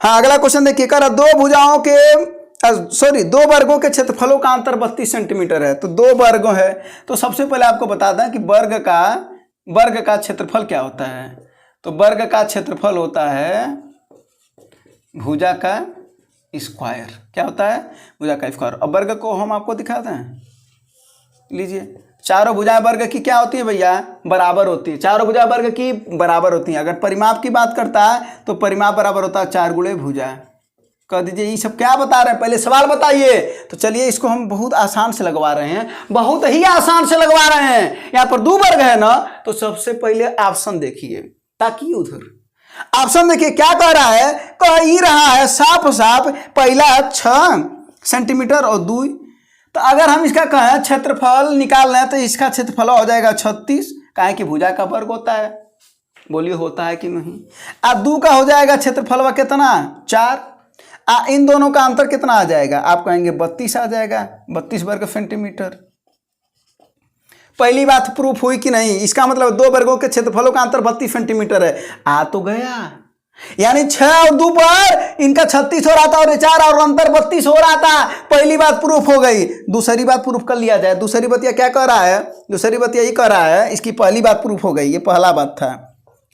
हाँ, अगला क्वेश्चन देखिए, कर दो वर्गों के क्षेत्रफलों का अंतर 32 सेंटीमीटर है। तो 2 वर्ग है, तो सबसे पहले आपको बता दें कि वर्ग का क्षेत्रफल क्या होता है। तो वर्ग का क्षेत्रफल होता है भुजा का स्क्वायर। क्या होता है? भुजा का स्क्वायर। अब वर्ग को हम आपको दिखाते हैं, लीजिए। चारों भुजाएं वर्ग की क्या होती है भैया, बराबर होती है। चारों भुजाएं वर्ग की बराबर होती हैं। अगर परिमाप की बात करता है तो परिमाप बराबर होता है 4 गुणे भुजा। कह दीजिए ये सब क्या बता रहे हैं, पहले सवाल बताइए। तो चलिए इसको हम बहुत आसान से लगवा रहे हैं, बहुत ही आसान से लगवा रहे हैं। यहाँ पर 2 वर्ग है ना, तो सबसे पहले ऑप्शन देखिए, ताकि उधर ऑप्शन देखिए क्या कह रहा है। कह ही रहा है साफ साफ, पहला 6 सेंटीमीटर और 2। तो अगर हम इसका कहें क्षेत्रफल निकाल रहे हैं तो इसका क्षेत्रफल हो जाएगा 36, काहे कि भुजा का वर्ग होता है। बोलिए होता है कि नहीं। अब 2 का हो जाएगा क्षेत्रफल कितना, 4। इन दोनों का अंतर कितना आ जाएगा, आप कहेंगे 32 आ जाएगा, 32 वर्ग सेंटीमीटर। पहली बात प्रूफ हुई कि नहीं। इसका मतलब 2 वर्गों के क्षेत्रफलों का अंतर 32 सेंटीमीटर है। आ तो गया, यानी 6 और 2 पर इनका 36 हो रहा था और 4 और अंतर 32 हो रहा था। पहली बात प्रूफ हो गई। दूसरी बात प्रूफ कर लिया जाए। दूसरी बात क्या कह रहा है, दूसरी बात यही कह रहा है, इसकी पहली बात प्रूफ हो गई, ये पहला बात था,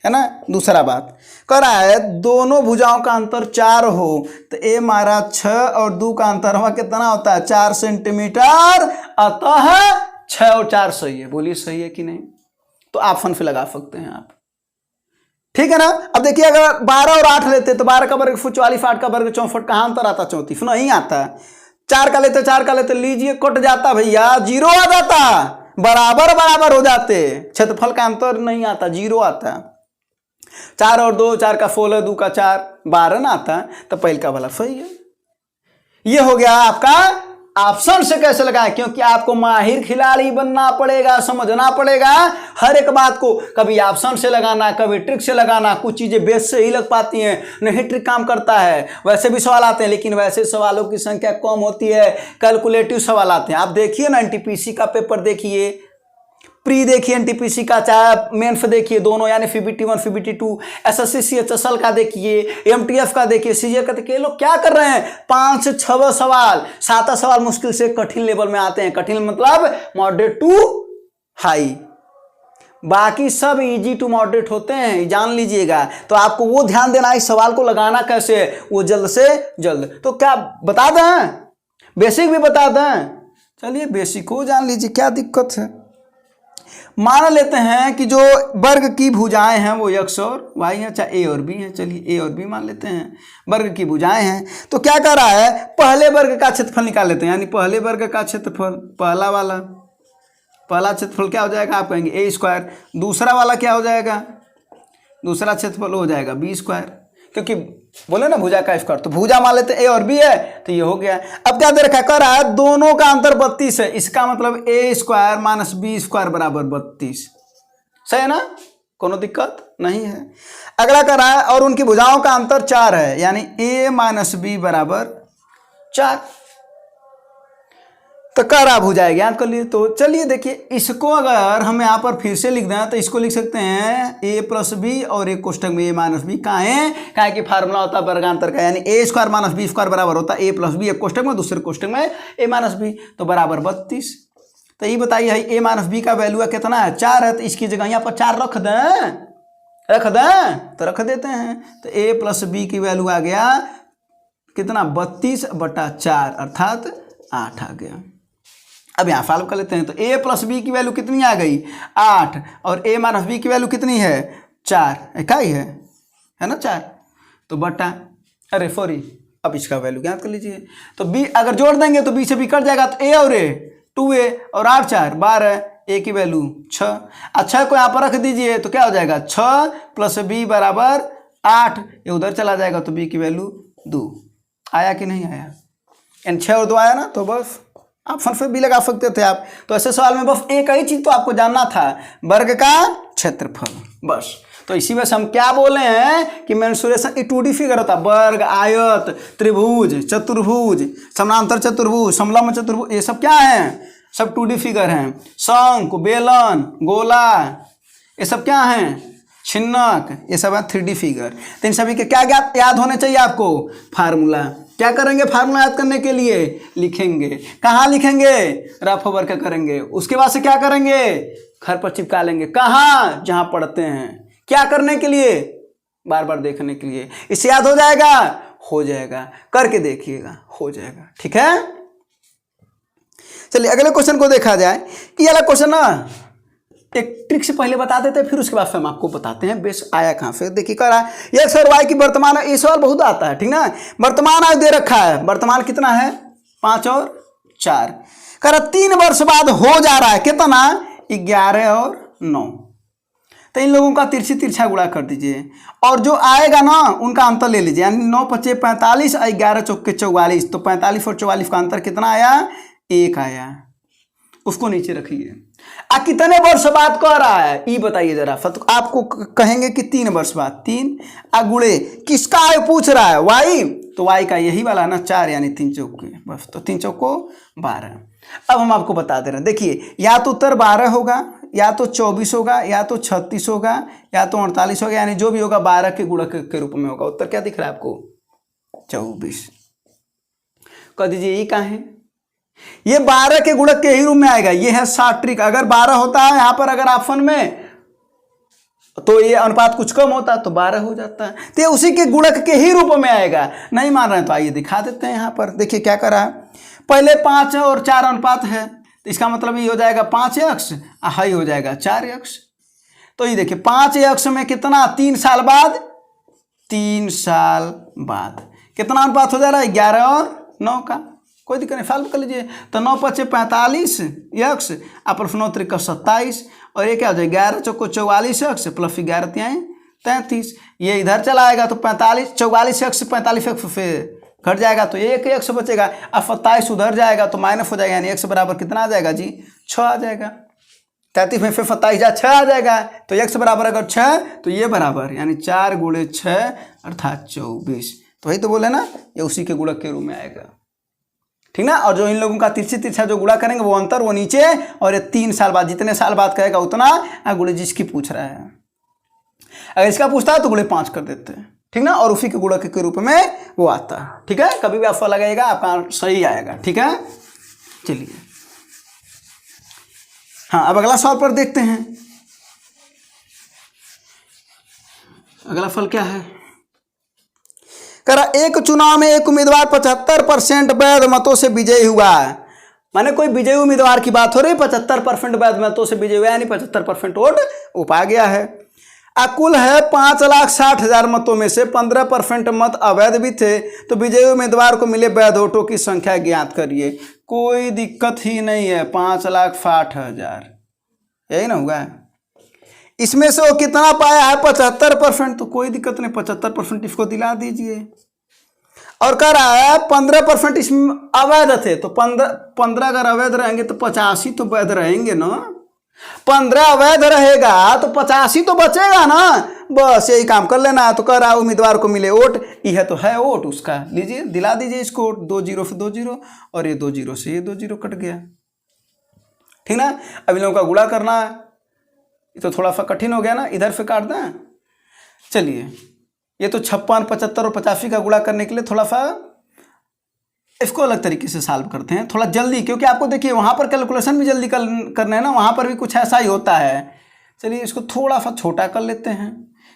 है ना। दूसरा बात कह रहा है दोनों भुजाओं का अंतर 4 हो, तो ये हमारा 6 और 2 का अंतर हुआ कितना होता है, 4 सेंटीमीटर। अतः 6 और 4 सही है। बोलिए सही है कि नहीं। तो ऑप्शन पे लगा सकते हैं आप, ठीक है ना। अब देखिए अगर 12 और 8 लेते तो 12 का वर्ग 44, 8 का वर्ग 64, कहाँ अंतर आता, 34 नहीं आता। 4 का लेते, 4 का लेते, लीजिए कट जाता भैया, 0 आ जाता, बराबर बराबर हो जाते, क्षेत्रफल का अंतर नहीं आता, 0 आता। 4 और 2, 4 का 16, 2 का 4, 12 ना आता। तो पहले का वाला सही है। ये हो गया आपका ऑप्शन से कैसे लगाएं, क्योंकि आपको माहिर खिलाड़ी बनना पड़ेगा, समझना पड़ेगा हर एक बात को। कभी ऑप्शन से लगाना, कभी ट्रिक से लगाना। कुछ चीजें बेस से ही लग पाती हैं, नहीं ट्रिक काम करता है। वैसे भी सवाल आते हैं, लेकिन वैसे सवालों की संख्या कम होती है, कैलकुलेटिव सवाल आते हैं। आप देखिए ना एनटीपीसी का पेपर देखिए, प्री देखिए एनटीपीसी का, चाहे मेंस देखिए, दोनों यानी फीबीटी 1 फीबीटी 2, एसएससी सीएचएसएल का देखिए, एमटीएफ का देखिए, सीजे का देखिए। लोग क्या कर रहे हैं, 5 से 6 सवाल, 7 सवाल मुश्किल से कठिन लेवल में आते हैं। कठिन मतलब मॉडरेट टू हाई, बाकी सब इजी टू मॉडरेट होते हैं, जान लीजिएगा। तो आपको वो ध्यान देना है, इस सवाल को लगाना कैसे है, वो जल्द से जल्द। तो क्या बता दें, बेसिक भी बता दें। चलिए बेसिक को जान लीजिए, क्या दिक्कत है। मान लेते हैं कि जो वर्ग की भुजाएं हैं वो x और y है, चाहे a और b है। चलिए a और b मान लेते हैं, वर्ग की भुजाएं हैं। तो क्या कर रहा है, पहले वर्ग का क्षेत्रफल निकाल लेते हैं, यानी पहले वर्ग का क्षेत्रफल, पहला वाला, पहला क्षेत्रफल क्या हो जाएगा, आप कहेंगे a स्क्वायर। दूसरा वाला क्या हो जाएगा, दूसरा क्षेत्रफल हो जाएगा b स्क्वायर, क्योंकि बोले ना भुजा का स्क्वायर। तो भुजा मान लेते हैं a और b है, तो ये हो गया। अब क्या दे रखा, कर रहा है दोनों का अंतर 32 है, इसका मतलब a square minus b square बराबर 32। सही है ना, कोनो दिक्कत नहीं है। अगला कर रहा है और उनकी भुजाओं का अंतर 4 है, यानी a माइनस b बराबर 4। तो कर रहा भुजाएं ज्ञात कर लिए। तो चलिए देखिए, इसको अगर हम यहाँ पर फिर से लिख दें तो इसको लिख सकते हैं a प्लस बी और एक कोष्टक में a माइनस बी। काहे कि फार्मूला होता है वर्गांतर का, यानी a square minus b square बराबर होता है a प्लस बी, एक कोष्टक में, दूसरे कोष्टक में a माइनस बी, तो बराबर 32। तो ये बताइए a माइनस बी का वैल्यू कितना है, 4 है। तो इसकी जगह यहाँ पर 4 रख दें, रख दें, तो रख देते हैं। तो a प्लस बी की वैल्यू आ गया कितना, 32/4 अर्थात 8 आ गया। अब यहाँ सॉल्व कर लेते हैं। तो a प्लस बी की वैल्यू कितनी आ गई, 8, और a माइनस बी की वैल्यू कितनी है, 4, इकाई है ना 4, तो बटा, अरे सॉरी, अब इसका वैल्यू ज्ञात कर लीजिए। तो b अगर जोड़ देंगे तो b से b कट जाएगा, तो a और a 2a और 8 4 12, a की वैल्यू 6। अच्छा को यहाँ पर रख दीजिए, तो क्या हो जाएगा 6 प्लस b बराबर 8, ये उधर चला जाएगा, तो b की वैल्यू 2। आया कि नहीं आया, एन 6 और 2 आया ना, तो बस ऑप्शन पे भी लगा सकते थे आप। तो ऐसे सवाल में बस एक ही चीज तो आपको जानना था, वर्ग का क्षेत्रफल, बस। तो इसी वजह से हम क्या बोले हैं कि मेंसुरेशन एक 2D फिगर होता है, वर्ग, आयत, त्रिभुज, चतुर्भुज, समानांतर चतुर्भुज, समलंब चतुर्भुज, ये सब क्या है, सब 2D फिगर हैं। शंकु, बेलन, गोला, ये सब क्या हैं, छिन्नक, ये सब है 3D फिगर। तो इन सभी के क्या याद होने चाहिए आपको, फार्मूला। क्या करेंगे फार्मूला याद करने के लिए, लिखेंगे। कहाँ लिखेंगे, रफ वर्क करेंगे। उसके बाद से क्या करेंगे, घर पर चिपका लेंगे। कहाँ, जहाँ पढ़ते हैं। क्या करने के लिए, बार बार देखने के लिए। इससे याद हो जाएगा, हो जाएगा, करके देखिएगा, हो जाएगा, ठीक है। चलिए अगले क्वेश्चन को देखा जाए। ये वाला क्वेश्चन ना एक ट्रिक से पहले बता देते हैं, फिर उसके बाद फिर हम आपको बताते हैं बेस आया कहाँ से। देखिए कह रहा है एक्स और वाई की वर्तमान, ये सवाल बहुत आता है, ठीक ना। वर्तमान आयु दे रखा है, वर्तमान कितना है 5 और 4। कह रहा 3 वर्ष बाद हो जा रहा है कितना 11 और 9। तो इन लोगों का तिरछी तिरछा गुणा कर दीजिए और जो आएगा ना उनका अंतर ले लीजिए, यानी 9 × 5 = 45 और 11 × 4 = 44। तो 45 और 44 का अंतर कितना आया 1 आया, उसको नीचे रखिए। कितने वर्ष बाद कह रहा है ये बताइए जरा। तो आपको कहेंगे कि 3 वर्ष बाद, 3 गुणे किसका आयु पूछ रहा है वाई, तो वाई का यही वाला ना 4 यानी 3 चौके बस, तो 3 चौको 12। अब हम आपको बता दे रहे हैं, देखिए या तो उत्तर 12 होगा, या तो 24 होगा, या तो 36 होगा, या तो 48 होगा, यानी जो भी होगा 12 के गुणक के रूप में होगा। उत्तर क्या दिख रहा है आपको 24। कह दीजिए ये कहाँ है, ये 12 के गुणक के ही रूप में आएगा। ये है 60 ट्रिक। अगर 12 होता है यहाँ पर अगर ऑप्शन में तो ये अनुपात कुछ कम होता है तो 12 हो जाता है, तो ये उसी के गुणक के ही रूप में आएगा। नहीं मान रहे हैं तो आइए दिखा देते हैं। यहाँ पर देखिए क्या करा है, पहले 5 और 4 अनुपात है, तो इसका मतलब ये हो जाएगा 5x हाई हो जाएगा 4x। तो ये देखिए 5x में कितना 3 साल बाद, 3 साल बाद कितना अनुपात हो जा रहा है 11 और 9 का। कोई दिक्कत नहीं, सॉल्व कर लीजिए। तो 9 × 5 = 45 x और 9 × 3 = 27 और ये क्या हो जाएगा 11 × 4 = 44 x प्लस 11 × 3 = 33। ये इधर चला आएगा तो 44 x 45 x फिर घट जाएगा तो 1 x बचेगा। अब 27 उधर जाएगा तो माइनस हो जाएगा, यानी x बराबर कितना आ जाएगा जी 6 आ जाएगा। 33 में फिर 27 जा 6 आ जाएगा, तो x बराबर अगर 6 तो ये बराबर यानी 4 × 6 अर्थात 24। तो वही तो बोले ना ये उसी के गुणक के रूप में आएगा, ठीक ना। और जो इन लोगों का तिरछी तिरछा जो गुणा करेंगे वो अंतर वो नीचे, और ये 3 साल बाद, जितने साल बाद कहेगा उतना गुणे जिसकी पूछ रहा है। अगर इसका पूछता है तो गुणे 5 कर देते हैं, ठीक ना, और उसी के गुणक के रूप में वो आता है, ठीक है। कभी भी आपका लगाएगा आपका सही आएगा, ठीक है। चलिए हाँ अब अगला सवाल पर देखते हैं। अगला फल क्या है, करा एक चुनाव में एक उम्मीदवार 75% वैध मतों से विजयी हुआ है। माने कोई विजयी उम्मीदवार की बात हो रही, 75% वैध मतों से विजयी हुआ, यानी 75% वोट वो पा गया है। कुल है 5,60,000 मतों में से 15% मत अवैध भी थे, तो विजयी उम्मीदवार को मिले वैध वोटों की संख्या ज्ञात करिए। कोई दिक्कत ही नहीं है, 5,60,000 यही ना हुआ है। इसमें से वो कितना पाया है 75%, तो कोई दिक्कत नहीं 75% इसको दिला दीजिए। और कह रहा है 15% इसमें अवैध थे, तो 15 अगर अवैध रहेंगे तो 85 तो वैध रहेंगे ना। 15 अवैध रहेगा तो 85 तो बचेगा ना, बस यही काम कर लेना है। तो कह रहा है उम्मीदवार को मिले वोट, यह तो है वोट उसका, लीजिए दिला दीजिए इसको। 2 0 से 2 0 और ये 2 0 से ये 2 0 कट गया, ठीक ना। अब इन लोगों का गुणा करना है, तो थोड़ा सा कठिन हो गया ना, इधर से काट दें। चलिए ये तो 56, 75 और 85 का गुणा करने के लिए थोड़ा सा इसको अलग तरीके से सॉल्व करते हैं, थोड़ा जल्दी, क्योंकि आपको देखिए वहाँ पर कैलकुलेशन भी जल्दी करना है ना, वहाँ पर भी कुछ ऐसा ही होता है। चलिए इसको थोड़ा सा छोटा कर लेते हैं,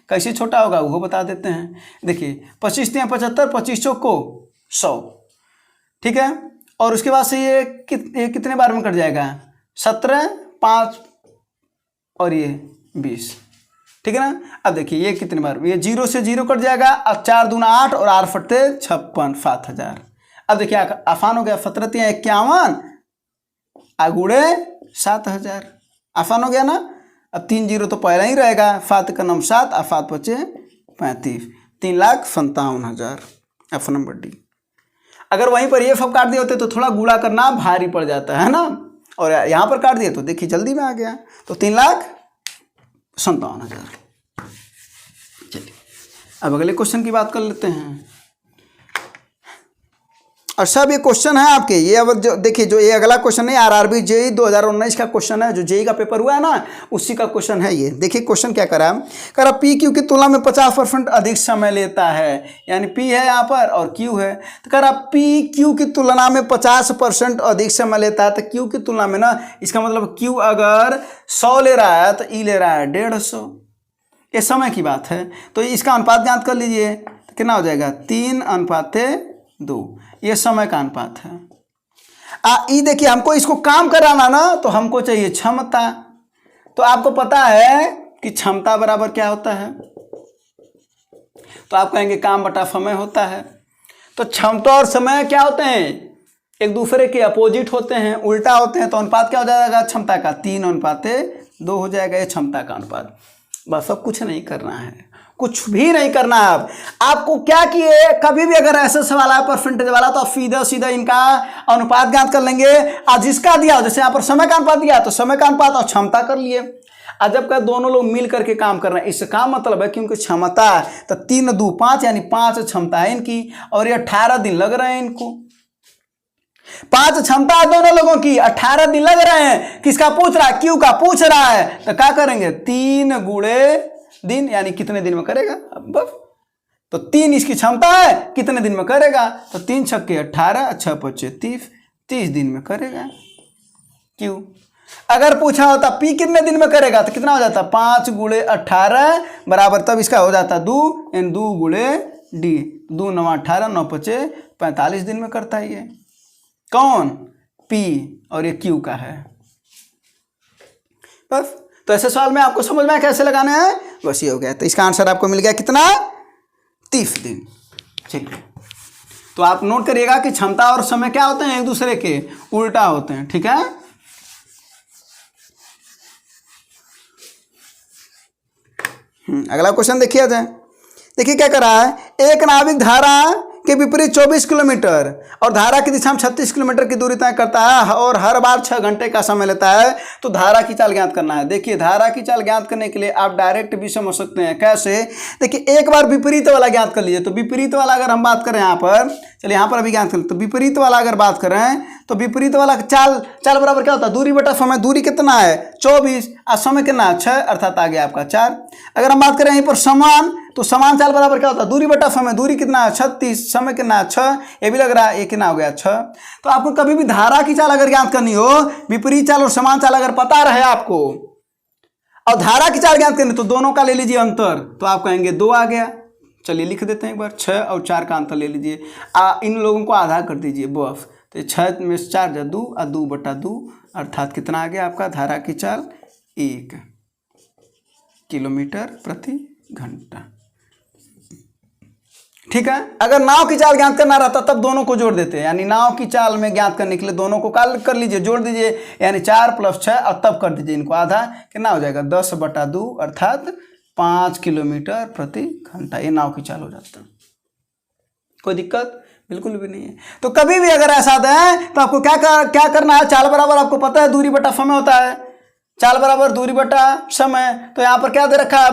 कैसे छोटा होगा वो बता देते हैं। देखिए 25 × 75, 25 चौको 100, ठीक है। और उसके बाद से ये कितने बार में कट जाएगा 17, 5 और ये 20, ठीक है ना। अब देखिए ये कितने बार, ये 0 से 0 कट जाएगा, अब 4 दूना 8 और 8 फटते 56, 7,000। अब देखिए आसान हो गया, 17 × 51 गुणे 7,000, आसान हो गया ना। अब 3 0 तो पहला ही रहेगा, 7 का नाम 7 और 7 बचे 35, 3,57,000 ऑप्शन नंबर डी। अगर वहीं पर ये सब काट दिए होते तो थोड़ा गुणा करना भारी पड़ जाता है ना, और यहाँ पर काट दिए तो देखिए जल्दी में आ गया, तो 3,57,000। चलिए अब अगले क्वेश्चन की बात कर लेते हैं। और सब ये क्वेश्चन है आपके, ये अब जो देखिए जो ये अगला क्वेश्चन है आरआरबी जेई 2019 का क्वेश्चन है, जो जेई का पेपर हुआ है ना उसी का क्वेश्चन है ये। देखिए क्वेश्चन क्या करा पी क्यू की तुलना में 50% अधिक समय लेता है, यानी पी है यहाँ पर और क्यू है। तो कह रहा पी क्यू की तुलना में 50% अधिक समय लेता है, तो क्यू की तुलना में ना, इसका मतलब क्यू अगर 100 ले रहा है तो ई ले रहा है 150, ये समय की बात है। तो इसका अनुपात ज्ञात कर लीजिए, तो कितना हो जाएगा 3:2, ये समय का अनुपात है। ई देखिए, हमको इसको काम कराना ना, तो हमको चाहिए क्षमता। तो आपको पता है कि क्षमता बराबर क्या होता है, तो आप कहेंगे काम बटा समय होता है। तो क्षमता और समय क्या होते हैं, एक दूसरे के अपोजिट होते हैं, उल्टा होते हैं। तो अनुपात क्या हो जाएगा क्षमता का, 3:2 हो जाएगा, ये क्षमता का अनुपात। बस अब कुछ नहीं करना है, कुछ भी नहीं करना है। अब आपको क्या किए, कभी भी अगर ऐसा सवाल आया परसेंटेज वाला, तो आप सीधा सीधा इनका अनुपात ज्ञात कर लेंगे। और जिसका दिया, जैसे यहाँ पर समय का अनुपात दिया, तो समय का अनुपात और क्षमता कर लिए। और जब का दोनों लोग मिल करके काम कर रहे हैं, इसका मतलब है कि उनकी क्षमता है, तो 3×2 5, यानी 5 क्षमता है इनकी, और ये 18 दिन लग रहे हैं इनको। 5 क्षमता है दोनों लोगों की, 18 दिन लग रहे हैं। किसका पूछ रहा है, क्यू का पूछ रहा है। तो क्या करेंगे, 3 गुणे दिन, यानी कितने दिन में करेगा। अब तो 3 इसकी क्षमता है, कितने दिन में करेगा, तो 3 छक्के 18, 6 पच्चे 30 दिन में करेगा क्यू। अगर पूछा होता पी कितने दिन में करेगा, तो कितना हो जाता, 5 गुणे 18 बराबर, तब इसका हो जाता 2 गुणे डी, 2 9 18, 9 पच्चे 45 दिन में करता है ये। कौन, पी, और ये क्यू का है। बस, तो ऐसे सवाल में आपको समझ में कैसे लगाना है, बस ये हो गया। तो इसका आंसर आपको मिल गया कितना, 30 दिन। ठीक है, तो आप नोट करिएगा कि क्षमता और समय क्या होते हैं, एक दूसरे के उल्टा होते हैं। ठीक है, अगला क्वेश्चन देखिए जाए। देखिए क्या कर रहा है, एक नाविक धारा के विपरीत 24 किलोमीटर और धारा की दिशा में 36 किलोमीटर की दूरी तय करता है और हर बार 6 घंटे का समय लेता है। तो धारा की चाल ज्ञात करना है। देखिए, धारा की चाल ज्ञात करने के लिए आप डायरेक्ट भी समझ सकते हैं। कैसे, देखिए एक बार विपरीत वाला ज्ञात कर लीजिए। तो विपरीत वाला अगर हम बात करें यहाँ पर, चलिए यहाँ पर अभी ज्ञात करें, तो विपरीत वाला अगर बात करें, तो विपरीत वाला चाल बराबर क्या होता है, दूरी बटा समय। दूरी कितना है 24, और समय कितना है 6, अर्थात आ गया आपका 4। अगर हम बात करें यहीं पर समान, तो समान चाल बराबर क्या होता है, दूरी बटा समय। दूरी कितना है 36, समय कितना है 6, ये भी लग रहा है, ये कितना हो गया 6। तो आपको कभी भी धारा की चाल अगर ज्ञात करनी हो, विपरीत चाल और समान चाल अगर पता रहे आपको, और धारा की चाल ज्ञात करनी, तो दोनों का ले लीजिए अंतर, तो आप कहेंगे 2 आ गया। चलिए लिख देते हैं एक बार, 6 और 4 का अंतर ले लीजिए, इन लोगों को आधा कर दीजिए बस। तो 6 में 4 जा 2, और 2 बटा 2, अर्थात कितना आ गया आपका धारा की चाल, 1 किलोमीटर प्रति घंटा। ठीक है, अगर नाव की चाल ज्ञात करना रहता तब दोनों को जोड़ देते हैं, यानी नाव की चाल में ज्ञात करने के लिए दोनों को काल कर लीजिए, जोड़ दीजिए, यानी 4 + 6, और तब कर दीजिए इनको आधा, कितना हो जाएगा 10 बटा 2, अर्थात 5 किलोमीटर प्रति घंटा। ये नाव की चाल हो जाता है। कोई दिक्कत बिल्कुल भी नहीं है। तो कभी भी अगर ऐसा है तो आपको क्या करना है, चाल बराबर आपको पता है दूरी बटा समय होता है, चाल बराबर दूरी बटा समय। तो यहाँ पर क्या दे रखा है,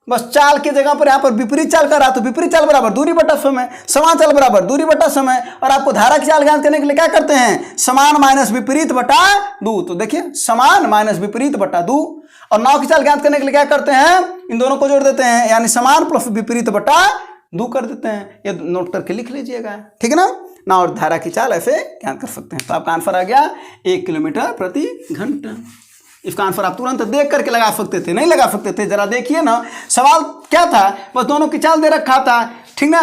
बस चाल की जगह पर यहाँ पर विपरीत चाल कर रहा, तो विपरीत चाल बराबर दूरी बटा समय, समान चाल बराबर दूरी बटा समय। और आपको धारा की चाल ज्ञात करने के लिए क्या करते हैं, समान माइनस विपरीत बटा 2। तो देखिए समान माइनस विपरीत बटा 2। और नाव की चाल ज्ञात करने के लिए क्या करते हैं, इन दोनों को जोड़ देते हैं, यानी समान प्लस विपरीत बटा 2 कर देते हैं। ये नोट करके लिख लीजिएगा, ठीक है ना। नाव और धारा की चाल ऐसे ज्ञात कर सकते हैं। तो आपका आंसर आ गया 1 किलोमीटर प्रति घंटा। इसका आंसर आप तुरंत देख करके लगा सकते थे, नहीं लगा सकते थे। जरा देखिए ना, सवाल क्या था, बस दोनों की चाल दे रखा था, ठीक ना।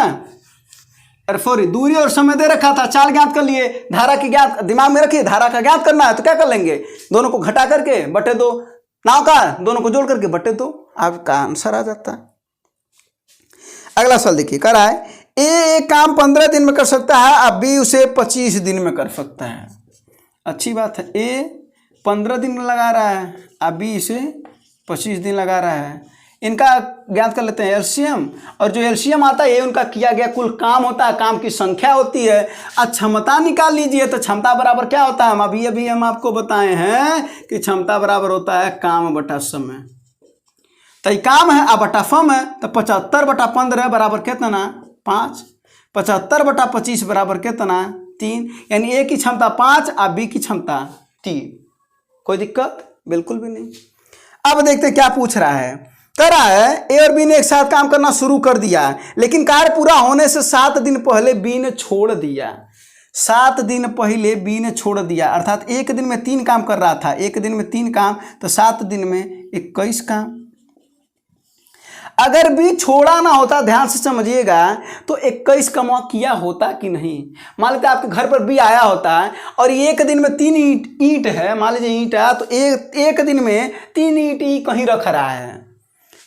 अरे सॉरी, दूरी और समय दे रखा था, चाल ज्ञात कर लिए, धारा की ज्ञात दिमाग में रखिए, धारा का ज्ञात करना है तो क्या कर लेंगे, दोनों को घटा करके बटे 2, नाव का दोनों को जोड़ करके बटे 2, आपका आंसर आ जाता है। अगला सवाल देखिए, कर रहा है ए एक काम 15 दिन में कर सकता है, अब बी उसे 25 दिन में कर सकता है। अच्छी बात है, ए 15 दिन लगा रहा है, अब बी इसे 25 दिन लगा रहा है। इनका ज्ञात कर लेते हैं एलसीएम, और जो एलसीएम आता है ये उनका किया गया कुल काम होता है, काम की संख्या होती है। क्षमता निकाल लीजिए, तो क्षमता बराबर क्या होता है, अभी हम आपको बताए हैं कि क्षमता बराबर होता है काम बटा समय। तो काम है अब बटा फम है, तो 75 बटा 15 बराबर कितना 5, 75 बटा 25 बराबर कितना 3, यानी ए की क्षमता 5 और बी की क्षमता 3। कोई दिक्कत बिल्कुल भी नहीं। अब देखते हैं क्या पूछ रहा है। कह रहा है ए और बी ने एक साथ काम करना शुरू कर दिया, लेकिन कार्य पूरा होने से 7 दिन पहले बी ने छोड़ दिया। 7 दिन पहले बी ने छोड़ दिया, अर्थात एक दिन में 3 काम कर रहा था, एक दिन में 3 काम, तो 7 दिन में 21 काम। अगर बी छोड़ा ना होता, ध्यान से समझिएगा, तो 21 कमा किया होता कि नहीं। मान लेते आपके घर पर बी आया होता है और एक दिन में 3 ईंट है, मान लीजिए ईंट है, तो एक दिन में 3 ईंट ही कहीं रख रहा है।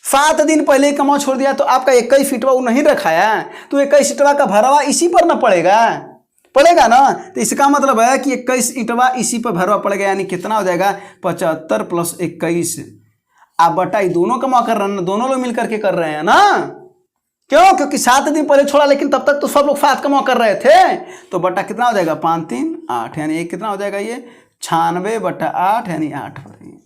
7 दिन पहले कमा छोड़ दिया तो आपका 21 ईंटवा वो नहीं रखा है, तो 21 ईंटवा का भरवा इसी पर ना पड़ेगा ना। तो इसका मतलब है कि 21 ईंटवा इसी पर भरवा पड़ेगा, यानी कितना हो जाएगा 75 + 21। आप बटा दोनों कमा कर रहे हैं ना, दोनों लोग मिलकर के कर रहे हैं ना। क्यों? क्योंकि 7 दिन पहले छोड़ा, लेकिन तब तक तो सब लोग 7 कमा कर रहे थे। तो बटा कितना हो जाएगा 5 3 8, यानी एक कितना हो जाएगा ये 96/8, यानी 8 हो रही है।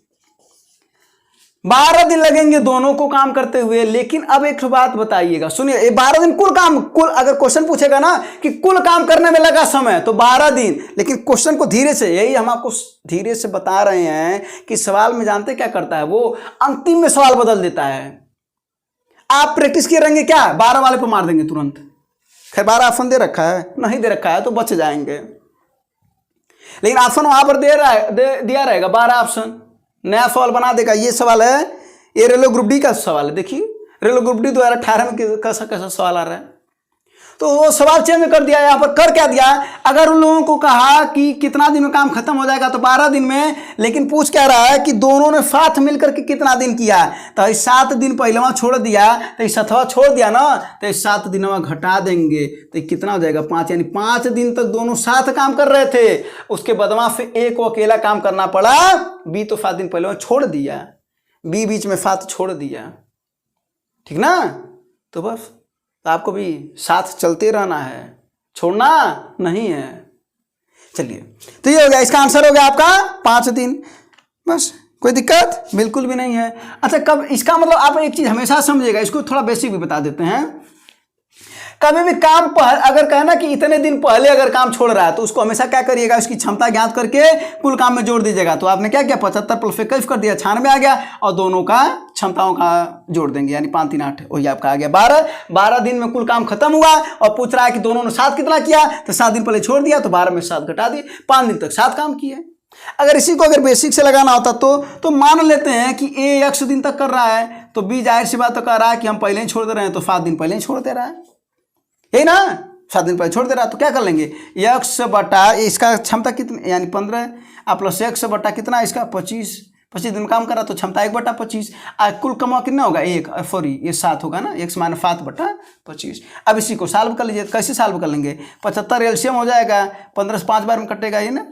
12 दिन लगेंगे दोनों को काम करते हुए। लेकिन अब एक बात बताइएगा, सुनिए, ये 12 दिन कुल अगर क्वेश्चन पूछेगा ना कि कुल काम करने में लगा समय, तो 12 दिन। लेकिन क्वेश्चन को धीरे से, यही हम आपको धीरे से बता रहे हैं कि सवाल में जानते क्या करता है, वो अंतिम में सवाल बदल देता है। आप प्रैक्टिस किए रहेंगे क्या, 12 वाले पर मार देंगे तुरंत। खैर 12 ऑप्शन दे रखा है, नहीं दे रखा है तो बच जाएंगे। लेकिन ऑप्शन वहां पर दिया रहेगा 12 ऑप्शन। नया सवाल बना देगा। ये सवाल है, ये रेलवे ग्रुप डी का सवाल है। देखिए रेलवे ग्रुप डी 2018 में कैसा सवाल आ रहा है। तो वो सवाल चेंज कर दिया। यहाँ पर कर क्या दिया, अगर उन लोगों को कहा कि कितना दिन में काम खत्म हो जाएगा, तो 12 दिन में। लेकिन पूछ क्या रहा है कि दोनों ने साथ मिलकर के कितना दिन किया, तो इस 7 दिन पहले वहां छोड़ दिया, तो इस 7वां छोड़ दिया ना, तो इस 7 दिन में घटा देंगे तो कितना हो जाएगा 5, यानी 5 दिन तक दोनों साथ काम कर रहे थे। उसके बदमाश से एक को अकेला काम करना पड़ा। बी तो 7 दिन पहले वहां छोड़ दिया, बी बीच में 7 छोड़ दिया, ठीक ना। तो बस आपको भी साथ चलते रहना है, छोड़ना नहीं है। चलिए, तो ये हो गया, इसका आंसर हो गया आपका 5 दिन। बस, कोई दिक्कत बिल्कुल भी नहीं है। अच्छा, कब इसका मतलब आप एक चीज हमेशा समझिएगा, इसको थोड़ा बेसिक भी बता देते हैं। कभी भी काम अगर कहना कि इतने दिन पहले अगर काम छोड़ रहा है, तो उसको हमेशा क्या करिएगा, उसकी क्षमता ज्ञात करके कुल काम में जोड़ दीजिएगा। तो आपने क्या किया, 75 + 21 कर दिया, 96 आ गया, और दोनों का क्षमताओं का जोड़ देंगे, यानी 5 3 8, वही आपका आ गया 12। 12 दिन में कुल काम खत्म हुआ, और पूछ रहा है कि दोनों ने साथ कितना किया, तो 7 दिन पहले छोड़ दिया, तो 12 में 7 घटा दिए, 5 दिन तक 7 काम किए। अगर इसी को अगर बेसिक से लगाना होता तो मान लेते हैं कि ए 100 दिन तक कर रहा है, तो बी जाहिर सी बात तो कर रहा है कि हम पहले ही छोड़ दे रहे हैं, तो 7 दिन पहले ही छोड़ दे रहा है, यही ना, 7 दिन पहले छोड़ दे रहा है। तो क्या कर लेंगे, x बटा इसका क्षमता कितनी, यानी 15 प्लस x बटा कितना इसका 25 दिन में काम करा, तो क्षमता 1/25। कुल कमा कितना होगा 1, सॉरी ये 7 होगा ना, x - 7/25। अब इसी को सॉल्व कर लीजिए। कैसे सॉल्व कर लेंगे, 75 एलसीएम हो जाएगा, 15 से 5 बार में कटेगा, ये ना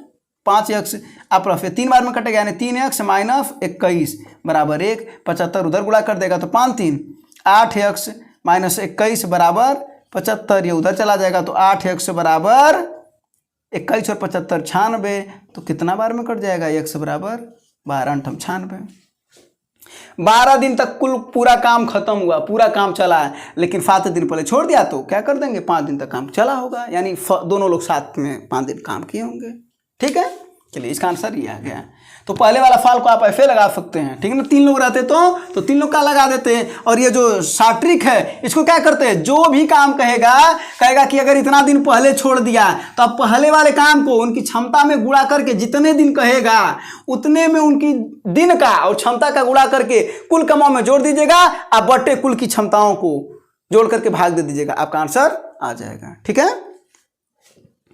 5x, आप 3 बार में कटेगा, यानी 3x - 21 बराबर 1। 75 उधर गुणा कर देगा, तो 5 3 8x - 21 बराबर 75, ये उधर चला जाएगा, तो 8x बराबर 21 और 75 96। तो कितना बार में कट जाएगा, x बराबर 12 × 96। 12 दिन तक कुल पूरा काम खत्म हुआ, पूरा काम चला है। लेकिन 7 दिन पहले छोड़ दिया, तो क्या कर देंगे, 5 दिन तक काम चला होगा, यानी दोनों लोग साथ में 5 दिन काम किए होंगे। ठीक है, चलिए इसका आंसर ये आ गया। तो पहले वाला फाल को आप ऐसे लगा सकते हैं, ठीक है ना। 3 लोग रहते तो 3 लोग का लगा देते हैं। और ये जो शॉर्ट ट्रिक है, इसको क्या करते हैं, जो भी काम कहेगा कि अगर इतना दिन पहले छोड़ दिया, तो अब पहले वाले काम को उनकी क्षमता में गुणा करके जितने दिन कहेगा उतने में उनकी दिन का और क्षमता का गुणा करके कुल कमाओ में जोड़ दीजिएगा। आप बटे कुल की क्षमताओं को जोड़ करके भाग दे दीजिएगा, आपका आंसर आ जाएगा। ठीक है,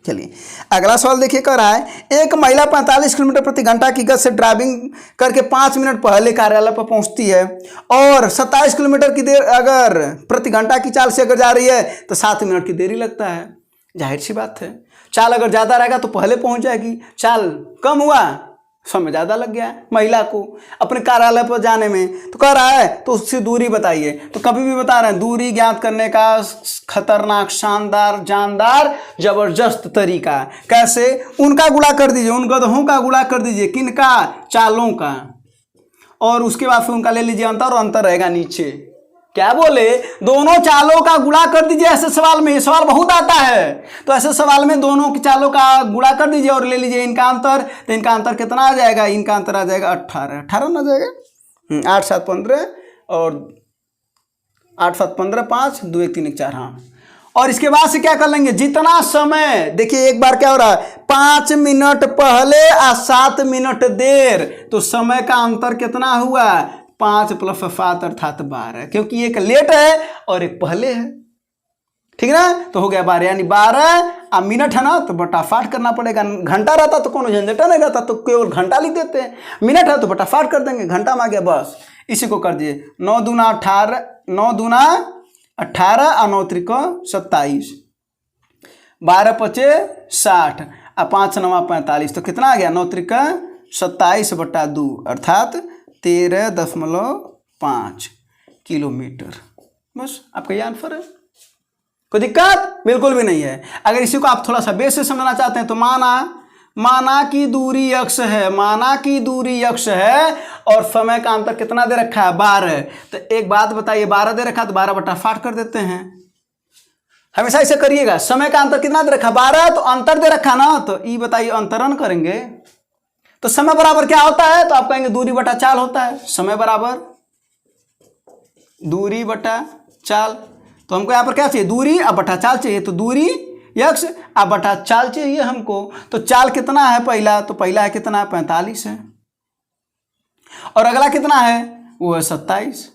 चलिए अगला सवाल देखिए, कह रहा है एक महिला 45 किलोमीटर प्रति घंटा की गति से ड्राइविंग करके 5 मिनट पहले कार्यालय पर पहुंचती है, और 27 किलोमीटर की देर अगर प्रति घंटा की चाल से अगर जा रही है, तो 7 मिनट की देरी लगता है। जाहिर सी बात है, चाल अगर ज़्यादा रहेगा तो पहले पहुंच जाएगी, चाल कम हुआ समय ज़्यादा लग गया महिला को अपने कार्यालय पर जाने में। तो कह रहा है तो उससे दूरी बताइए। तो कभी भी बता रहे हैं, दूरी ज्ञात करने का खतरनाक, शानदार, जानदार, जबरदस्त तरीका। कैसे, उनका गुणा कर दीजिए, उन गधों का गुणा कर दीजिए, किनका, चालों का, और उसके बाद फिर उनका ले लीजिए अंतर, और अंतर रहेगा नीचे। क्या बोले, दोनों चालों का गुणा कर दीजिए। ऐसे सवाल में, ये सवाल बहुत आता है, तो ऐसे सवाल में दोनों की चालों का गुणा कर दीजिए और ले लीजिए इनका अंतर। तो इनका अंतर कितना आ जाएगा, इनका अंतर आ जाएगा 18 ना जाएगा, 8 7 15 और 8 7 15 5 2 1 3 1 4। हाँ, और इसके बाद से क्या कर लेंगे, जितना समय, देखिए एक बार क्या हो रहा है, 5 मिनट पहले और 7 मिनट देर, तो समय का अंतर कितना हुआ, 5 प्लस 7 अर्थात 12, क्योंकि एक लेट है और एक पहले है, ठीक है ना। तो हो गया 12, यानी 12 अब मिनट है ना तो बटाफाट करना पड़ेगा। घंटा रहता तो कोनो झंझटा नहीं रहता, तो केवल घंटा लिख देते हैं, मिनट है तो बटाफाट कर देंगे, घंटा में आ गया बस। इसी को कर दिए 9 दूना 18, 9 दूना 18 और 9 त्रिक 27, 12 पचे 60 और 5 9 45, तो कितना आ गया 9 त्रिक 27/2 अर्थात 13.5 किलोमीटर। बस आपका ये आंसर है। कोई दिक्कत बिल्कुल भी नहीं है। अगर इसी को आप थोड़ा सा बेस से समझना चाहते हैं तो माना की दूरी x है, माना की दूरी x है और समय का अंतर कितना दे रखा है 12, तो एक बात बताइए 12 दे रखा है तो 12/8 कर देते हैं, हमेशा ऐसे करिएगा। समय का अंतर कितना दे रखा है 12, तो अंतर दे रखा ना, तो ये बताइए अंतरण करेंगे तो समय बराबर क्या होता है, तो आप कहेंगे दूरी बटा चाल होता है। समय बराबर दूरी बटा चाल, तो हमको यहाँ पर क्या चाहिए दूरी अब बटा चाल चाहिए, तो दूरी x अब बटा चाल चाहिए हमको। तो चाल कितना है पहला, तो पहला है कितना 45 है और अगला कितना है वो है 27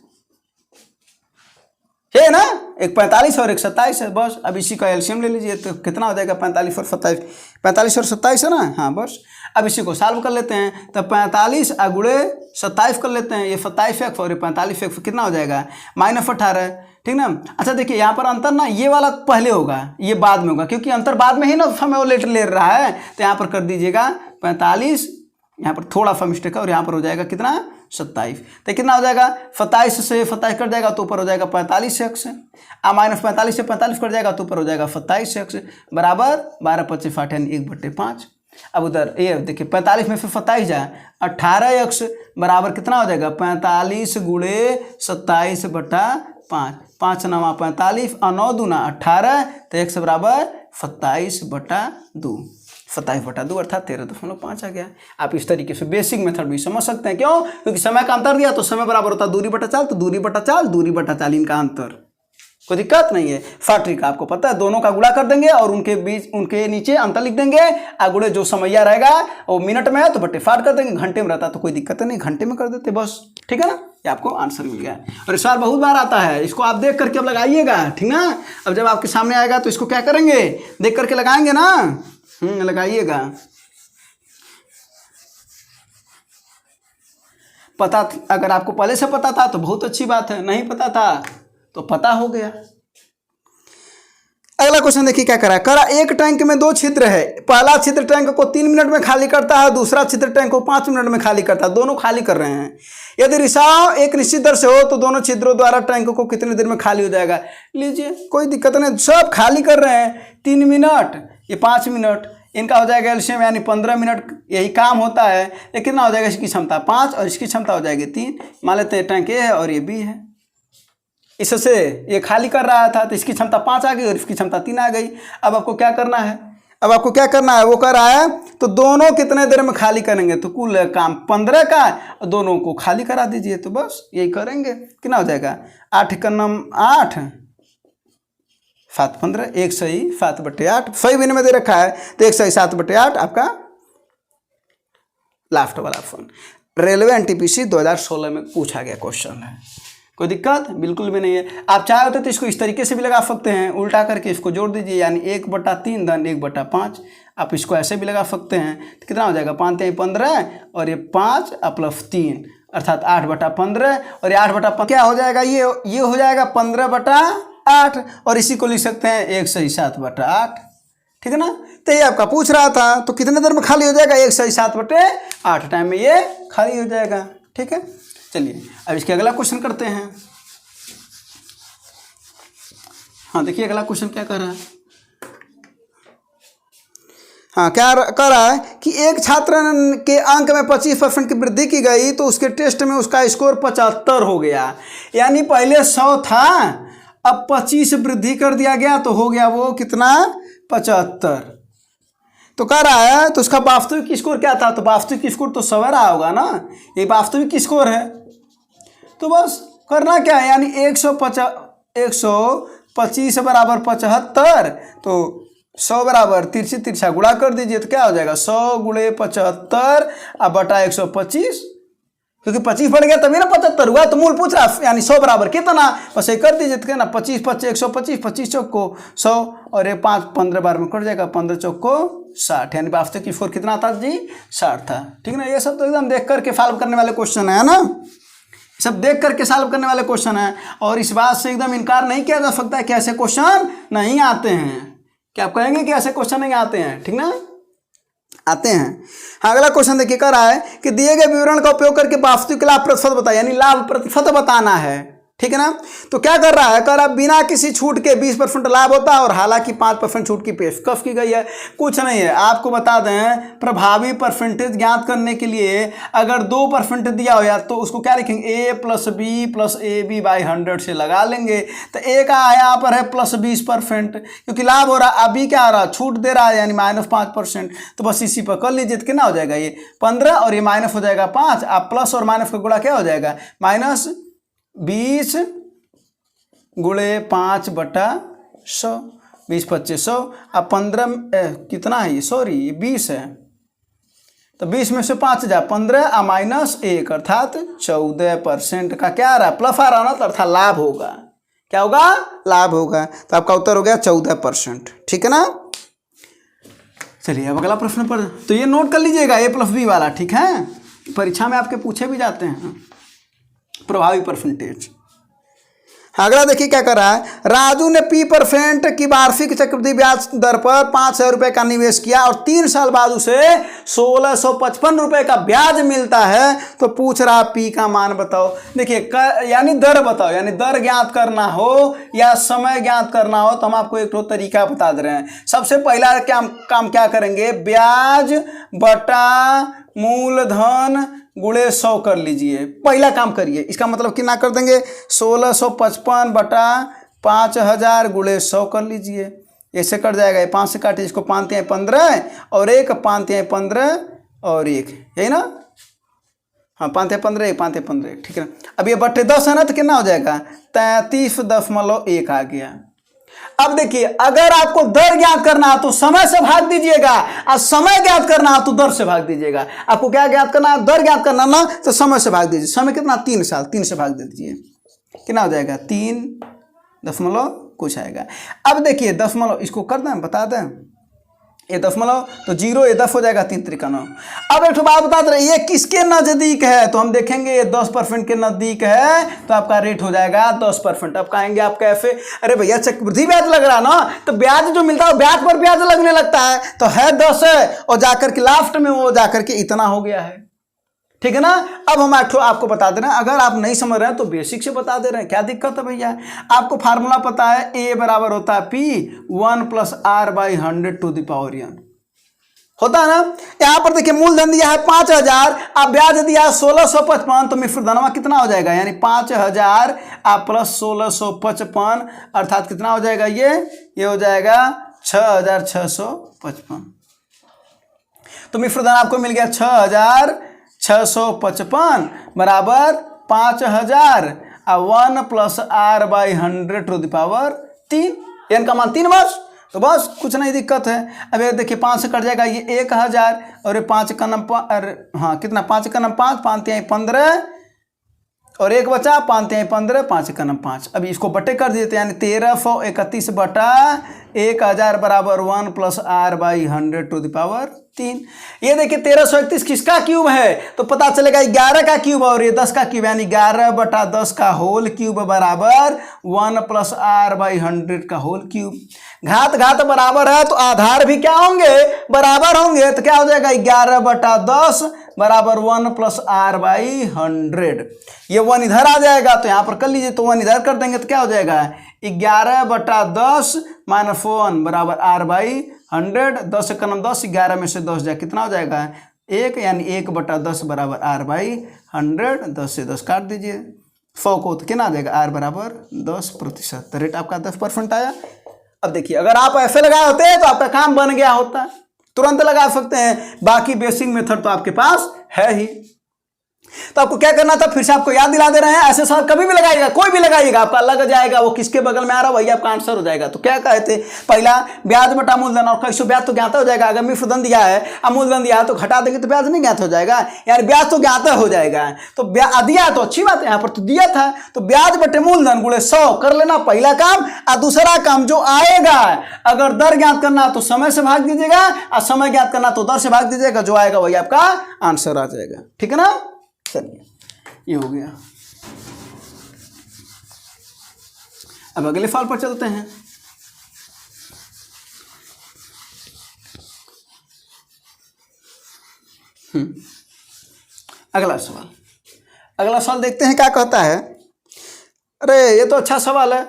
है ना, एक 45 और एक 27 है बस। अब इसी का एलसीएम ले लीजिए तो कितना हो जाएगा 45 और 27, 45 और 27 है ना, हाँ बस। अब इसी को सॉल्व कर लेते हैं, तब 45 गुणे 27 कर लेते हैं, ये 27x और ये 45x कितना हो जाएगा -18, ठीक ना। अच्छा देखिए यहाँ पर अंतर ना ये वाला पहले होगा ये बाद में होगा, क्योंकि अंतर बाद में ही ना समय वो लेटर ले रहा है, तो यहाँ पर कर दीजिएगा 45, यहाँ पर थोड़ा सा मिस्टेक है और यहाँ पर हो जाएगा कितना 27, तो कितना हो जाएगा 27 से 27 कट जाएगा तो ऊपर हो जाएगा 45x, -45 से 45 कट जाएगा तो ऊपर हो जाएगा 27x बराबर 12 पच्चीस 60 यानी 1/5। अब उधर ये देखिए 45 में से 27 जाए 18x बराबर कितना हो जाएगा 45 गुणे 27/5, 5 9 45 और 9 दूना 18, तो x बराबर 27/2, 27/2 अर्थात 13.5 आ गया। आप इस तरीके से बेसिक मेथड भी समझ सकते हैं, क्यों, क्योंकि समय का अंतर दिया तो समय बराबर होता है दूरी बटा चाल, तो दूरी बटा चाल दूरी बटा चाल इनका अंतर, कोई दिक्कत नहीं है। फैक्ट्रिक आपको पता है, दोनों का गुणा कर देंगे और उनके बीच उनके नीचे अंतर लिख देंगे, गुणे जो समैया रहेगा वो मिनट में है तो बटे फाट कर देंगे, घंटे में रहता तो कोई दिक्कत नहीं, घंटे में कर देते बस, ठीक है ना। ये आपको आंसर मिल गया और इस बार बहुत बार आता है, इसको आप देख करके अब लगाइएगा, ठीक ना। अब जब आपके सामने आएगा तो इसको क्या करेंगे देख करके लगाएंगे ना, लगाइएगा। पता अगर आपको पहले से पता था तो बहुत अच्छी बात है, नहीं पता था तो पता हो गया। अगला क्वेश्चन देखिए क्या करा, एक टैंक में 2 छिद्र है, पहला छिद्र टैंक को 3 मिनट में खाली करता है, दूसरा छिद्र टैंक को 5 मिनट में खाली करता है, दोनों खाली कर रहे हैं। यदि रिसाव एक निश्चित दर से हो तो दोनों छिद्रों द्वारा टैंक को कितनी देर में खाली हो जाएगा। लीजिए कोई दिक्कत नहीं, सब खाली कर रहे हैं, 3 मिनट ये 5 मिनट, इनका हो जाएगा एलसीएम यानी 15 मिनट यही काम होता है। ये कितना हो जाएगा, इसकी क्षमता 5 और इसकी क्षमता हो जाएगी 3, मान लेते हैं टैंक ए है और ये बी है, इससे ये खाली कर रहा था तो इसकी क्षमता 5 आ गई और इसकी क्षमता 3 आ गई। अब आपको क्या करना है, वो कर रहा है तो दोनों कितने देर में खाली करेंगे, तो कुल काम 15 का और दोनों को खाली करा दीजिए, तो बस यही करेंगे। कितना हो जाएगा 8 का 8 7 15, 1 सही 7/8, सही भी में दे रखा है तो 1 सही 7/8 आपका लास्ट वाला ऑप्शन। रेलवे एनटीपीसी 2016 में पूछा गया क्वेश्चन है, कोई दिक्कत बिल्कुल भी नहीं है। आप चाहे होते तो इसको इस तरीके से भी लगा सकते हैं, उल्टा करके इसको जोड़ दीजिए यानी 1/3 धन 1/5, आप इसको ऐसे भी लगा सकते हैं, तो कितना हो जाएगा 5 3 15 और ये 5 प्लस 3 अर्थात 8/15 और ये 8/15 क्या हो जाएगा, ये हो जाएगा 15/8 और इसी को लिख सकते हैं 1 सही 7/8, ठीक है ना। तो ये आपका पूछ रहा था तो कितने देर में खाली हो जाएगा, 1 सही 7/8 टाइम में ये खाली हो जाएगा, ठीक है। चलिए अब इसके अगला क्वेश्चन करते हैं। हाँ देखिए अगला क्वेश्चन क्या कर रहा है, हाँ क्या कर रहा है कि एक छात्र के अंक में 25% की वृद्धि की गई तो उसके टेस्ट में उसका स्कोर 75 हो गया, यानी पहले 100 था अब 25 वृद्धि कर दिया गया तो हो गया वो कितना 75। तो कह रहा है तो उसका वास्तविक स्कोर क्या था, तो वास्तविक स्कोर तो 100 रहा होगा ना, ये वास्तविक स्कोर है। तो बस करना क्या है, यानी 125 बराबर 75, तो 100 बराबर तिरछी तिरछा गुणा कर दीजिए तो क्या हो जाएगा 100 गुणे 75 अब बटा 125, क्योंकि 25 बढ़ गया तभी ना 75 हुआ, तो मूल पूछ रहा है यानी 100 बराबर कितना, बस ये कर दीजिए तो ना 25 25 125, 25 चौक को 100 और ये 5 15 बार में कट जाएगा, 15 चौक को 60, यानी वास्तविक की स्कोर कितना था जी 60 था। ठीक ना, ये सब तो एकदम देख करके सॉल्व करने वाले क्वेश्चन है ना, सब देख करके सॉल्व करने वाले क्वेश्चन है, और इस बात से एकदम इनकार नहीं किया जा सकता है कि ऐसे क्वेश्चन नहीं आते हैं। क्या आप कहेंगे कि ऐसे क्वेश्चन नहीं आते हैं? ठीक ना, आते हैं। हाँ, अगला क्वेश्चन देखिए कर रहा है कि दिए गए विवरण का उपयोग करके वास्तविक लाभ प्रतिशत बताइए, यानी लाभ प्रतिशत बताना है। ठीक है ना, तो क्या कर रहा है, कर रहा बिना किसी छूट के 20% लाभ होता है और हालांकि 5% छूट की पेशकश की गई है। कुछ नहीं है, आपको बता दें प्रभावी परसेंटेज ज्ञात करने के लिए अगर 2% दिया हो या तो उसको क्या लिखेंगे, a + b + ab/100 से लगा लेंगे, तो a का यहाँ पर है +20%, क्योंकि लाभ हो रहा है, अभी क्या हो रहा है, छूट दे रहा है यानी -5%, तो बस इसी पर कर लीजिए, तो कितना हो जाएगा, ये 15 और ये माइनस हो जाएगा 5, आप प्लस और माइनस का गुणा क्या हो जाएगा, -20 गुणे 5/100, 20 25 100, अब 15 कितना है ये, सॉरी ये 20 है, तो 20 में से 5 जा 15 -1 अर्थात 14% का क्या आ रहा है, प्लस आ रहा ना, तो अर्थात लाभ होगा। क्या होगा, लाभ होगा, तो आपका उत्तर हो गया 14%। ठीक है ना, चलिए अब अगला प्रश्न पर, तो ये नोट कर लीजिएगा a + b वाला। ठीक है, परीक्षा में आपके पूछे भी जाते हैं प्रभावी परसेंटेज। अगला देखिए क्या कर रहा है, राजू ने P% की वार्षिक चक्रवृद्धि ब्याज दर पर 5,000 रुपये का निवेश किया और 3 साल बाद उसे 1,655 रुपये का ब्याज मिलता है, तो पूछ रहा P का मान बताओ। देखिए यानी दर बताओ, यानी दर ज्ञात करना हो या समय ज्ञात करना हो, तो हम आपको एक तरीका बता दे रहे हैं। सबसे पहला काम क्या करेंगे, ब्याज बटा मूलधन गुणे 100 कर लीजिए, पहला काम करिए। इसका मतलब कितना कर देंगे, 1,655 बटा 5,000 गुणे 100 कर लीजिए, ऐसे कट जाएगा, ये 5 से काटिए, इसको 5 तिहाई 15 और 1 5 तिहाई 15 और 1, यही ना, हाँ 5 तिहाई 15 1 5 तिहाई 15 1। ठीक है, अब ये बट्टे 10 है ना, तो कितना हो जाएगा, 33.1 आ गया। अब देखिए अगर आपको दर ज्ञात करना है तो समय से भाग दीजिएगा, और समय ज्ञात करना है तो दर से भाग दीजिएगा। आपको क्या ज्ञात करना है, दर ज्ञात करना ना, तो समय से भाग दीजिए। समय कितना, 3 साल, 3 से भाग दे दीजिए, कितना हो जाएगा, 3 दशमलव कुछ आएगा। अब देखिए दशमलव इसको कर दें, बता दें, ये दशमलव तो 0 ये 10 हो जाएगा, 3 त्रिका 9। अब एक बात बता दे, ये किसके नजदीक है, तो हम देखेंगे ये 10% के नजदीक है, तो आपका रेट हो जाएगा 10%। अब कहेंगे आप कैसे, अरे भैया चक्रवृद्धि ब्याज लग रहा ना, तो ब्याज जो मिलता है ब्याज पर ब्याज लगने लगता है, तो है 10 है और जाकर के लास्ट में वो जाकर के इतना हो गया है। ठीक है ना, अब हम आपको बता दे रहे हैं, अगर आप नहीं समझ रहे हैं तो बेसिक से बता दे रहे हैं, क्या दिक्कत है भैया। आपको फार्मूला पता है, a बराबर होता है P 1 + r/100 होता है ना। यहाँ पर देखिए मूलधन दिया है 5,000, आप ब्याज दिया है 1,655, तो मिश्र धनवा कितना हो जाएगा, यानी 5,000 आप प्लस 1,655 अर्थात कितना हो जाएगा, ये हो जाएगा 6,655। तो मिश्र धन आपको मिल गया 6,655 बराबर 5,000 और 1 + r/100 n का मान 3 बस, तो बस कुछ नहीं दिक्कत है। अब ये देखिए 5 से कट जाएगा, ये 1,000 और ये 5 का नम, हाँ कितना, 5 का नम 5 5 तिहाई 15 और 1 बचा, 5 तिहाई 15 5 का नम 5। अभी इसको बटे कर देते हैं, यानी 1,331 बटा 1,000 बराबर 1 + r/100 ये देखिए 1,331 किसका क्यूब है, तो पता चलेगा 11 का क्यूब और ये 10 का क्यूब, यानी 11 बटा 10 का होल क्यूब बराबर 1 + r/100 का होल क्यूब। घात घात बराबर है तो आधार भी क्या होंगे, बराबर होंगे, तो क्या हो जाएगा 11 बटा 10 बराबर 1 + r/100। ये 1 इधर आ जाएगा, तो यहाँ पर कर लीजिए, तो 1 इधर कर देंगे तो क्या हो जाएगा 11 बटा 10 - 1 बराबर r/100। 10 का नम 10, 11 में से 10 जाए कितना हो जाएगा 1, यानी 1 बटा 10 बराबर r/100। 10 से 10 काट दीजिए, 100 को तो कितना आ जाएगा, r बराबर 10%। तो रेट आपका 10% आया। अब देखिए अगर आप ऐसे लगाए होते तो आपका काम बन गया होता, तुरंत लगा सकते हैं। बाकी बेसिक मेथड तो आपके पास है ही। तो आपको क्या करना था, फिर से आपको याद दिला दे रहे हैं। ऐसे सवाल कभी भी लगाइएगा, कोई भी लगाइएगा, आपका लग जाएगा वो किसके बगल में आ रहा है वही आपका आंसर हो जाएगा। तो क्या कहे थे, पहला ब्याज बटा मूलधन, और कैसे ब्याज तो ज्ञात हो जाएगा, अगर मूलधन दिया है अब मूलधन दिया है तो घटा देंगे तो ब्याज नहीं ज्ञात हो जाएगा, यार ब्याज तो ज्ञात हो जाएगा। तो दिया तो अच्छी बात है, यहाँ पर तो दिया था, तो ब्याज बटे मूलधन गुणे 100 कर लेना पहला काम। और दूसरा काम जो आएगा, अगर दर ज्ञात करना तो समय से भाग दीजिएगा, और समय ज्ञात करना तो दर से भाग दीजिएगा, जो आएगा वही आपका आंसर आ जाएगा। ठीक है ना, चलिए ये हो गया। अब अगले सवाल पर चलते हैं। अगला सवाल देखते हैं क्या कहता है। अरे ये तो अच्छा सवाल है,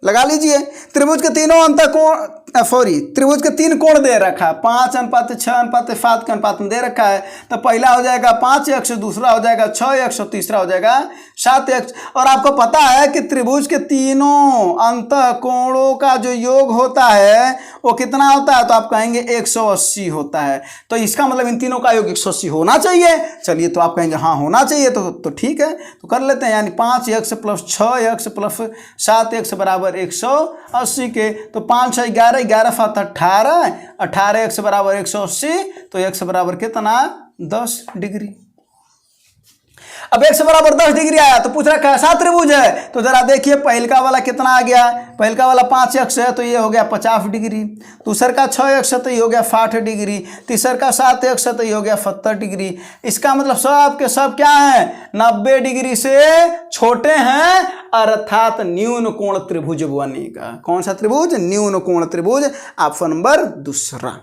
लगा लीजिए। त्रिभुज के तीनों अंतःकोण त्रिभुज के 3 कोण दे रखा है, 5:6:7 के अनुपात में दे रखा है। तो पहला हो जाएगा 5x, दूसरा हो जाएगा 6x, और तीसरा हो जाएगा 7x। और आपको पता है कि त्रिभुज के तीनों अंतःकोणों का जो योग होता है वो कितना होता है, तो आप कहेंगे 180 होता है। तो इसका मतलब इन तीनों का योग 180 होना चाहिए। चलिए तो आप कहेंगे हाँ होना चाहिए, तो ठीक है, तो कर लेते हैं। यानी 5x + 6x + 7x बराबर 180 के। तो 5 6 11, 11 7 18, 18x बराबर 180। तो x बराबर कितना, 10 डिग्री। अब x बराबर 10 डिग्री आया तो पूछ रहा कैसा त्रिभुज है। तो जरा देखिए, पहलका वाला कितना आ गया, पहलका वाला 5x है तो ये हो गया 50 डिग्री, दूसर का 6x है तो ये हो गया 60 डिग्री, तीसर का 7x है तो ये हो गया 70 डिग्री। इसका मतलब सब के सब क्या है, 90 डिग्री से छोटे हैं, अर्थात न्यून कोण त्रिभुज बनेगा। कौन सा त्रिभुज, न्यून कोण त्रिभुज, ऑप्शन नंबर दूसरा।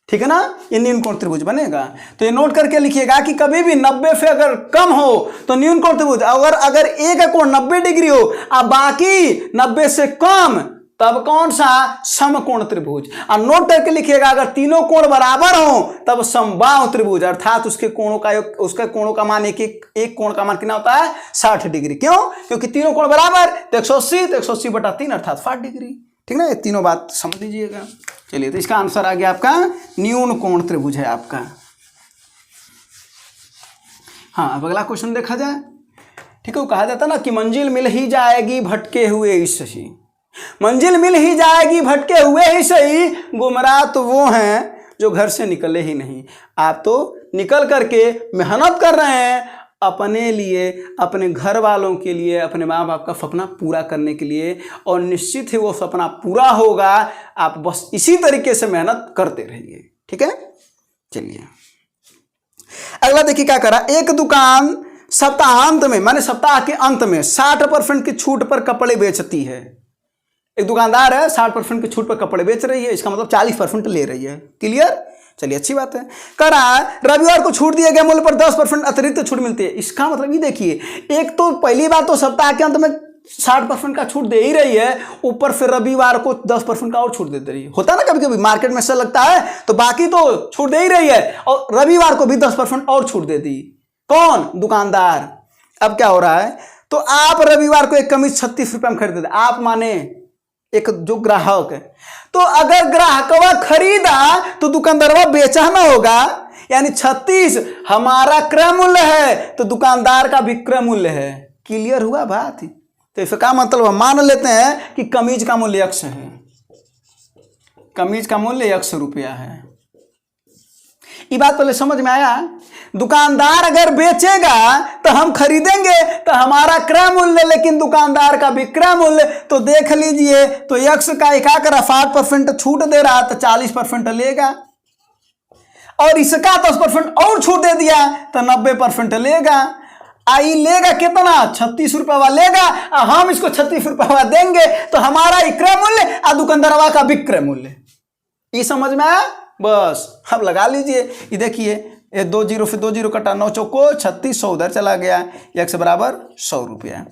ठीक है ना, ये न्यून कोण त्रिभुज बनेगा। तो ये नोट करके लिखिएगा कि कभी भी 90 से अगर कम हो तो न्यून कोण त्रिभुज, अगर एक का कोण 90 डिग्री हो और बाकी 90 से कम, तब कौन सा, समकोण त्रिभुज। और नोट करके लिखिएगा अगर तीनों कोण बराबर हो तब समबाहु त्रिभुज, अर्थात उसके कोणों का उसके कोणों का मान एक कोण का मान कितना होता है, 60 डिग्री। क्यों, क्योंकि तीनों कोण बराबर, तो 180, तो 180/3 अर्थात 60 डिग्री। ठीक ना, ये तीनों बात समझ लीजिएगा। चलिए तो इसका आंसर आ गया आपका न्यून कोण त्रिभुज है आपका। हाँ, अब अगला क्वेश्चन देखा जाए। ठीक है, वो कहा जाता ना कि मंजिल मिल ही जाएगी भटके हुए ही सही, मंजिल मिल ही जाएगी भटके हुए ही सही, गुमराह तो वो हैं जो घर से निकले ही नहीं। आप तो निकल करके मेहनत कर रहे हैं अपने लिए, अपने घर वालों के लिए, अपने माँ बाप का सपना पूरा करने के लिए, और निश्चित ही वो सपना पूरा होगा। आप बस इसी तरीके से मेहनत करते रहिए। ठीक है, चलिए अगला देखिए क्या करा। एक दुकान सप्ताहांत में, माने सप्ताह के अंत में 60% की छूट पर कपड़े बेचती है। एक दुकानदार है, 60% की छूट पर कपड़े बेच रही है, इसका मतलब 40% ले रही है। क्लियर, चलिए अच्छी बात है। कह रहा है रविवार को छूट दिए गए मूल्य पर 10% अतिरिक्त छूट मिलती है। इसका मतलब ये देखिए, एक तो पहली बात तो सप्ताह के अंत में 60% का छूट दे ही रही है, ऊपर फिर रविवार को 10% का और छूट दे रही है। होता है ना कभी कभी मार्केट में ऐसा लगता है, तो बाकी तो छूट दे ही रही है और रविवार को भी 10% और छूट दे दी। कौन, दुकानदार। अब क्या हो रहा है, तो आप रविवार को एक कमीज 36 रुपये में खरीदे थे, आप माने एक जो ग्राहक है, तो अगर ग्राहकवा खरीदा तो दुकानदारवा बेचा ना होगा, यानी 36 हमारा क्रय मूल्य है तो दुकानदार का भी क्रय मूल्य है। क्लियर हुआ बात। तो इसका मतलब हम मान लेते हैं कि कमीज का मूल्य x है, कमीज का मूल्य x रुपया है। ये बात पहले समझ में आया। दुकानदार अगर बेचेगा तो हम खरीदेंगे तो हमारा क्रय मूल्य, लेकिन दुकानदार का विक्रय मूल्य। तो देख लीजिए, तो x का क्या करा, 60% छूट दे रहा तो 40% लेगा, और इसका 10% और छूट दे दिया तो 90% लेगा। आई लेगा कितना, 36 रुपया लेगा, हम इसको 36 रुपया देंगे, तो हमारा क्रय मूल्य और दुकानदारवा का विक्रय मूल्य। ये समझ में आया। बस अब लगा लीजिए, ये देखिए, ये 2 0 से 2 0 कटा, 9 चौको 36, 100 उधर चला गया, x बराबर 100 रुपया,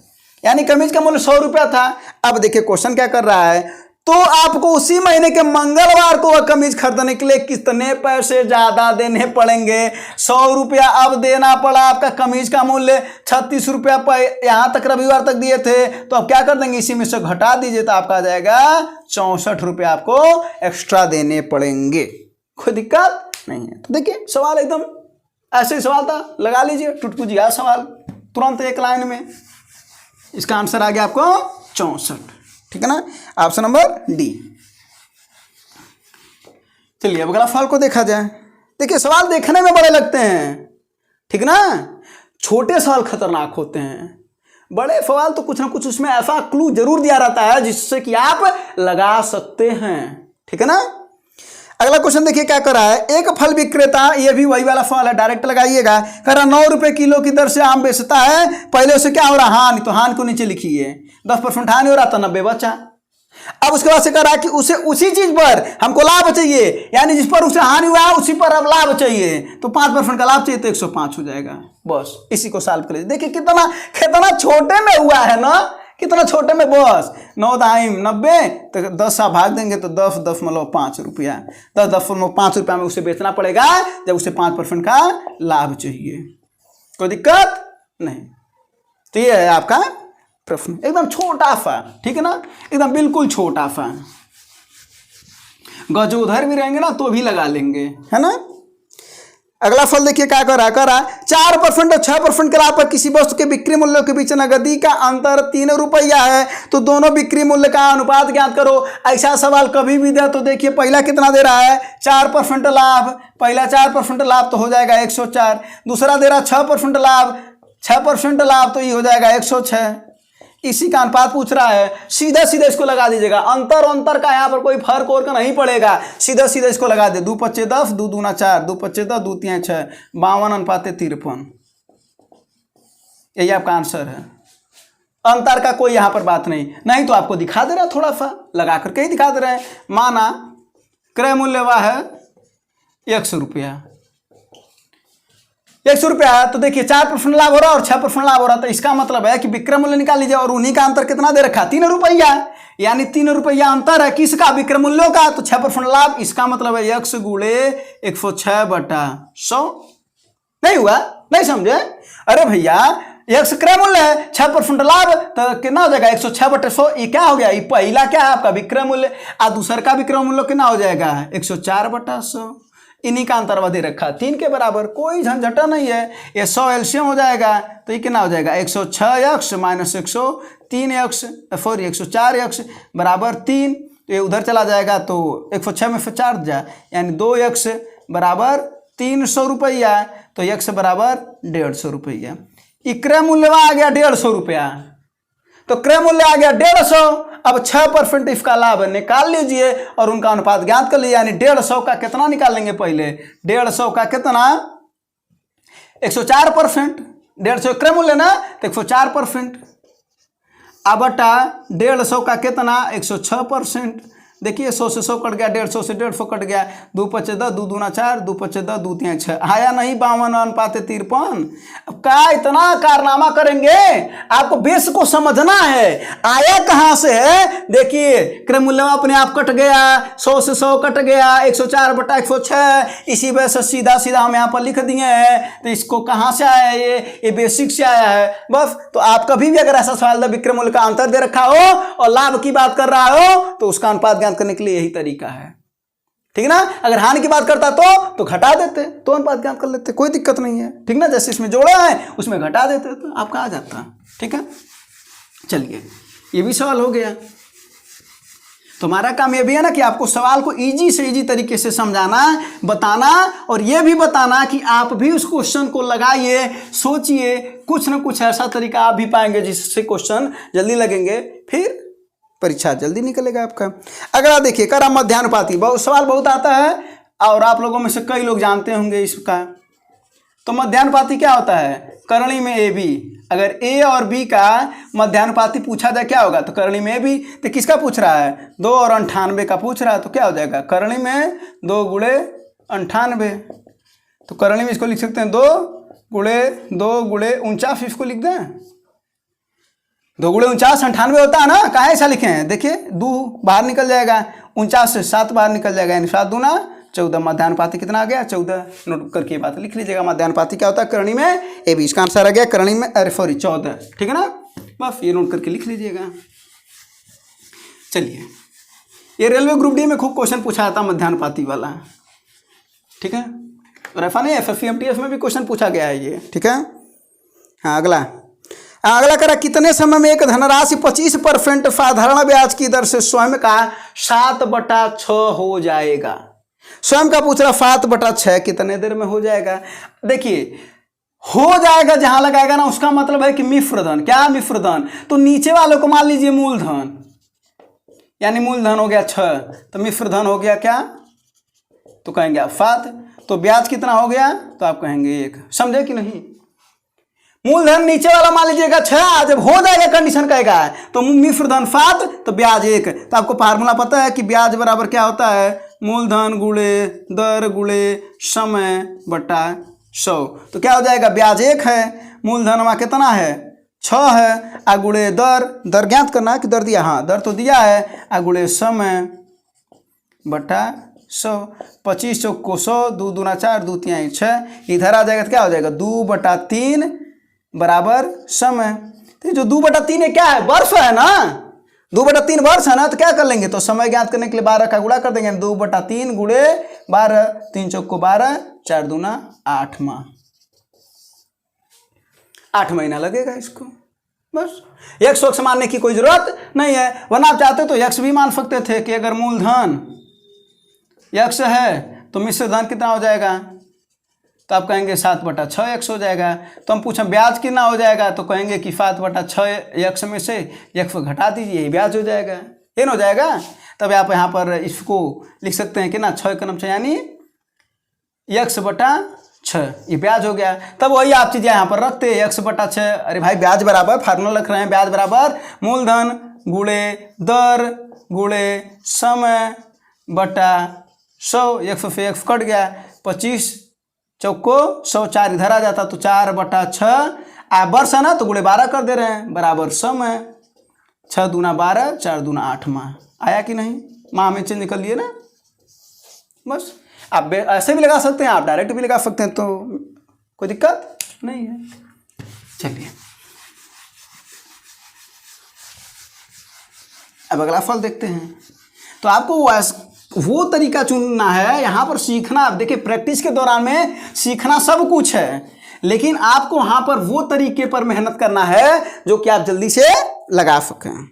यानी कमीज का मूल्य 100 रुपया था। अब देखिए क्वेश्चन क्या कर रहा है, तो आपको उसी महीने के मंगलवार को वह कमीज खरीदने के लिए कितने पैसे ज्यादा देने पड़ेंगे। 100 रुपया अब देना पड़ा, आपका कमीज का मूल्य 36 रुपया यहाँ तक रविवार तक दिए थे, तो अब क्या कर देंगे, इसी में से घटा दीजिए तो आपका आ जाएगा 64 रुपया आपको एक्स्ट्रा देने पड़ेंगे। कोई दिक्कत नहीं है। तो देखिए सवाल एकदम ऐसे ही सवाल था, लगा लीजिए, टुटपुजिया सवाल तुरंत एक लाइन में। इसका आंसर आ गया आपको 64, ठीक है ना, ऑप्शन नंबर डी। चलिए अब अगला सवाल को देखा जाए। देखिए सवाल देखने में बड़े लगते हैं, ठीक ना, छोटे सवाल खतरनाक होते हैं, बड़े सवाल तो कुछ ना कुछ उसमें ऐसा क्लू जरूर दिया रहता है जिससे कि आप लगा सकते हैं, ठीक है ना। अगला क्वेश्चन देखिए क्या कर रहा है। एक फल विक्रेता, ये भी वही वाला सवाल है, डायरेक्ट लगाइएगा, कर रहा 9 रुपए किलो की दर से आम बेचता है, पहले उसे क्या हो रहा, हानि, तो हानि को नीचे लिखिए, 10% हानि हो रहा था, 90 बचा। अब उसके बाद से कह रहा है कि उसे उसी चीज पर हमको लाभ चाहिए, यानी जिस पर उसे हानि हुआ है उसी पर अब लाभ चाहिए, तो 5% का लाभ चाहिए, तो 105 हो जाएगा। बस इसी को सॉल्व कर लीजिए। देखिए कितना कितना छोटे में हुआ है ना, कितना छोटे में, बस 9 दाइम 90, तो 10 से भाग देंगे तो 10.5 रुपया, 10.5 रुपया में उसे बेचना पड़ेगा जब उसे 5% का लाभ चाहिए। कोई दिक्कत नहीं। तो ये है आपका प्रश्न, एकदम छोटा सा, ठीक है ना, एकदम बिल्कुल छोटा सा। गजोधर भी रहेंगे ना तो भी लगा लेंगे, है ना। अगला फल देखिए क्या कर रहा है 4% और 6% के लाभ पर किसी वस्तु के बिक्री मूल्य के बीच नगदी का अंतर 3 रुपया है, तो दोनों बिक्री मूल्य का अनुपात ज्ञात करो। ऐसा सवाल कभी भी दे तो देखिए पहला कितना दे रहा है 4% लाभ, पहला 4% लाभ तो हो जाएगा 104, दूसरा दे रहा 6% लाभ, 6% लाभ तो ये हो जाएगा 106, इसी का अनुपात पूछ रहा है। सीधा सीधा इसको लगा दीजिएगा, अंतर का यहाँ पर कोई फर्क और का नहीं पड़ेगा, सीधा सीधा इसको लगा दे, 2 5 10, 2 दूना 4, 2 5 10, 2 3 6, 52:53, यही आपका आंसर है। अंतर का कोई यहाँ पर बात नहीं तो आपको दिखा दे रहा है, थोड़ा सा लगा करके ही दिखा दे रहे हैं। माना क्रय मूल्य हुआ है 100 रुपया, 100 रुपया है, तो देखिए 4% लाभ हो रहा है और 6% लाभ हो रहा है, तो इसका मतलब है कि विक्रय मूल्य निकाल लीजिए, और उन्हीं का अंतर कितना दे रखा, 3 रुपया, यानी 3 रुपया अंतर है किसका, विक्रय मूल्यों का, तो 6% लाभ, इसका मतलब है 100 गुणे 106/100। नहीं हुआ, नहीं समझे, अरे भैया 100 क्रय मूल्य है, 6% लाभ, तो कितना हो जाएगा 106/100, ये क्या हो गया, ये पहला क्या है आपका विक्रय मूल्य, और दूसरा का विक्रय मूल्य कितना हो जाएगा 104/100, इन्हीं का अंतर दे रखा 3 के बराबर, कोई झंझटा नहीं है। ये 100 एलसीएम हो जाएगा, तो ये कितना हो जाएगा 106x minus 103x, sorry 104x बराबर 3, तो ये उधर चला जाएगा, तो 106 में से 4 जा, यानी 2x बराबर 300 रुपया, तो x बराबर 150 रुपया। क्रय मूल्य आ गया 150 रुपया, तो क्रय मूल्य आ गया 150, अब 6% इसका लाभ निकाल लीजिए और उनका अनुपात ज्ञात कर लीजिए, यानी 150 का कितना निकालेंगे, पहले 150 का कितना 104%, 150 क्रय मूल्य ना, तो 104%, अब बटा 150 का कितना 106%, देखिए 100 से 100 कट गया, 150 से 150 कट गया, 2 5 10, 2 दूना 4, 2 5 10, 2 3 6, आया नहीं 52:53। अब क्या इतना कारनामा करेंगे, आपको बेस को समझना है, आया कहाँ से है। देखिए क्रय मूल्य अपने आप कट गया, 100 से 100 कट गया, 104/106, इसी वजह से सीधा सीधा हम यहाँ पर लिख दिए हैं। तो इसको कहाँ से आया है, ये बेसिक से आया है बस। तो आप कभी भी अगर ऐसा सवाल विक्रय मूल्य का अंतर दे रखा हो और लाभ की बात कर रहा हो, तो उसका अनुपात करने के लिए यही तरीका है, ठीक है ना। अगर हानि की बात करता तो घटा देते, तो अनुपात ज्ञात कर लेते, कोई दिक्कत नहीं है, ठीक ना। जैसे इसमें जोड़ा है उसमें घटा देते तो आपका आ जाता, ठीक है। चलिए ये भी सवाल हो गया। तो हमारा काम ये भी है ना कि आपको सवाल को इजी से इजी तरीके से समझाना, बताना, और ये भी बताना कि आप भी उस क्वेश्चन को लगाइए, सोचिए, कुछ ना कुछ ऐसा तरीका आप भी पाएंगे जिससे क्वेश्चन जल्दी लगेंगे, फिर परीक्षा जल्दी निकलेगा आपका। अगला देखिए करा मध्यानुपाती, बहुत सवाल बहुत आता है और आप लोगों में से कई लोग जानते होंगे इसका। तो मध्यानुपाती क्या होता है, करणी में ए बी, अगर ए और बी का मध्यानुपाती पूछा जाए क्या होगा, तो करणी में ए बी, तो किसका पूछ रहा है 2 और 98 का पूछ रहा है, तो क्या हो जाएगा करणी में 2 गुणे 98, तो करणी में इसको लिख सकते हैं 2 गुणे 49, इसको लिख दें 2 गुणे 49, 98 होता है ना, कहाँ ऐसा लिखे हैं, देखिए 2 बाहर निकल जाएगा, 49 से 7 बाहर निकल जाएगा, यानी 7 दूना 14, मध्यानुपाती कितना आ गया 14, नोट करके बात लिख लीजिएगा। मध्यानुपाती क्या होता है करणी में ए बी, इसका आंसर आ गया करणी में 14, ठीक है ना, बस ये नोट करके लिख लीजिएगा। चलिए ये रेलवे ग्रुप डी में खूब क्वेश्चन पूछा जाता मध्यानुपाती वाला, ठीक है। और ऐसा नहीं FFMTS में भी क्वेश्चन पूछा गया है ये, ठीक है। हाँ अगला करा कितने समय में एक धनराशि 25% साधारण ब्याज की दर से स्वयं का 7/6 हो जाएगा। स्वयं का पूछ रहा 7/6 कितने देर में हो जाएगा। देखिए हो जाएगा जहां लगाएगा ना उसका मतलब है कि मिश्र धन। क्या मिश्र धन? तो नीचे वालों को मान लीजिए मूलधन, यानी मूलधन हो गया 6, तो मिश्र धन हो गया क्या? तो कहेंगे आप 7। तो ब्याज कितना हो गया? तो आप कहेंगे 1। समझे कि नहीं? मूलधन नीचे वाला मान लीजिएगा 6, जब हो जाएगा कंडीशन कहेगा तो मिश्र धन 7 तो ब्याज 1। तो आपको फार्मूला पता है कि ब्याज बराबर क्या होता है? मूलधन गुणे दर गुणे समय बटा 100। तो क्या हो जाएगा? ब्याज 1 है, मूलधन में कितना है? 6 है, आ गुणे दर ज्ञात करना है कि दर दिया, हाँ दर तो दिया है, आ गुणे समय बटा 100। 25 चौक को 100, 2 दूना 4, 2 तिहाई 6, इधर आ जाएगा तो क्या हो जाएगा? 2/3 बराबर समय। तो जो 2/3 है क्या है? वर्ष है ना, 2/3 वर्ष है ना, तो क्या कर लेंगे? तो समय ज्ञात करने के लिए 12 का गुणा कर देंगे। 2/3 गुणे 12, 3 चौक को 12, 4 दूना 8 माह, 8 महीना लगेगा इसको। बस 100 मानने की कोई जरूरत नहीं है, वरना आप चाहते तो 100 भी मान सकते थे कि अगर मूलधन 100 है तो मिश्र धन कितना हो जाएगा? तो आप कहेंगे 7/6 100 हो जाएगा। तो हम पूछें ब्याज कितना हो जाएगा, तो कहेंगे कि 7/6 100 में से 100 घटा दीजिए, ब्याज हो जाएगा, ये ना हो जाएगा। तब आप यहाँ पर इसको लिख सकते हैं कि ना 6 क्रम 6 यानी 100/6, ये ब्याज हो गया। तब वही आप चीज़ें यहाँ पर रखते हैं 100/6। अरे भाई ब्याज बराबर फार्मूला लिख रहे हैं, ब्याज बराबर मूलधन गुणे दर गुणे समय बटा 100। 100 से 1 कट गया, 25 चौको 100, 4 इधर आ जाता तो 4/6, वर्ष है ना तो गुणे 12 कर दे रहे हैं बराबर समय। 6 दूना 12, 4 दूना 8 माह। आया कि नहीं? माह में चेंज निकल लिए ना। बस आप ऐसे भी लगा सकते हैं, आप डायरेक्ट भी लगा सकते हैं, तो कोई दिक्कत नहीं है। चलिए अब अगला फल देखते हैं। तो आपको वो तरीका चुनना है यहाँ पर सीखना। अब देखिए प्रैक्टिस के दौरान में सीखना सब कुछ है, लेकिन आपको वहाँ पर वो तरीके पर मेहनत करना है जो कि आप जल्दी से लगा सकें।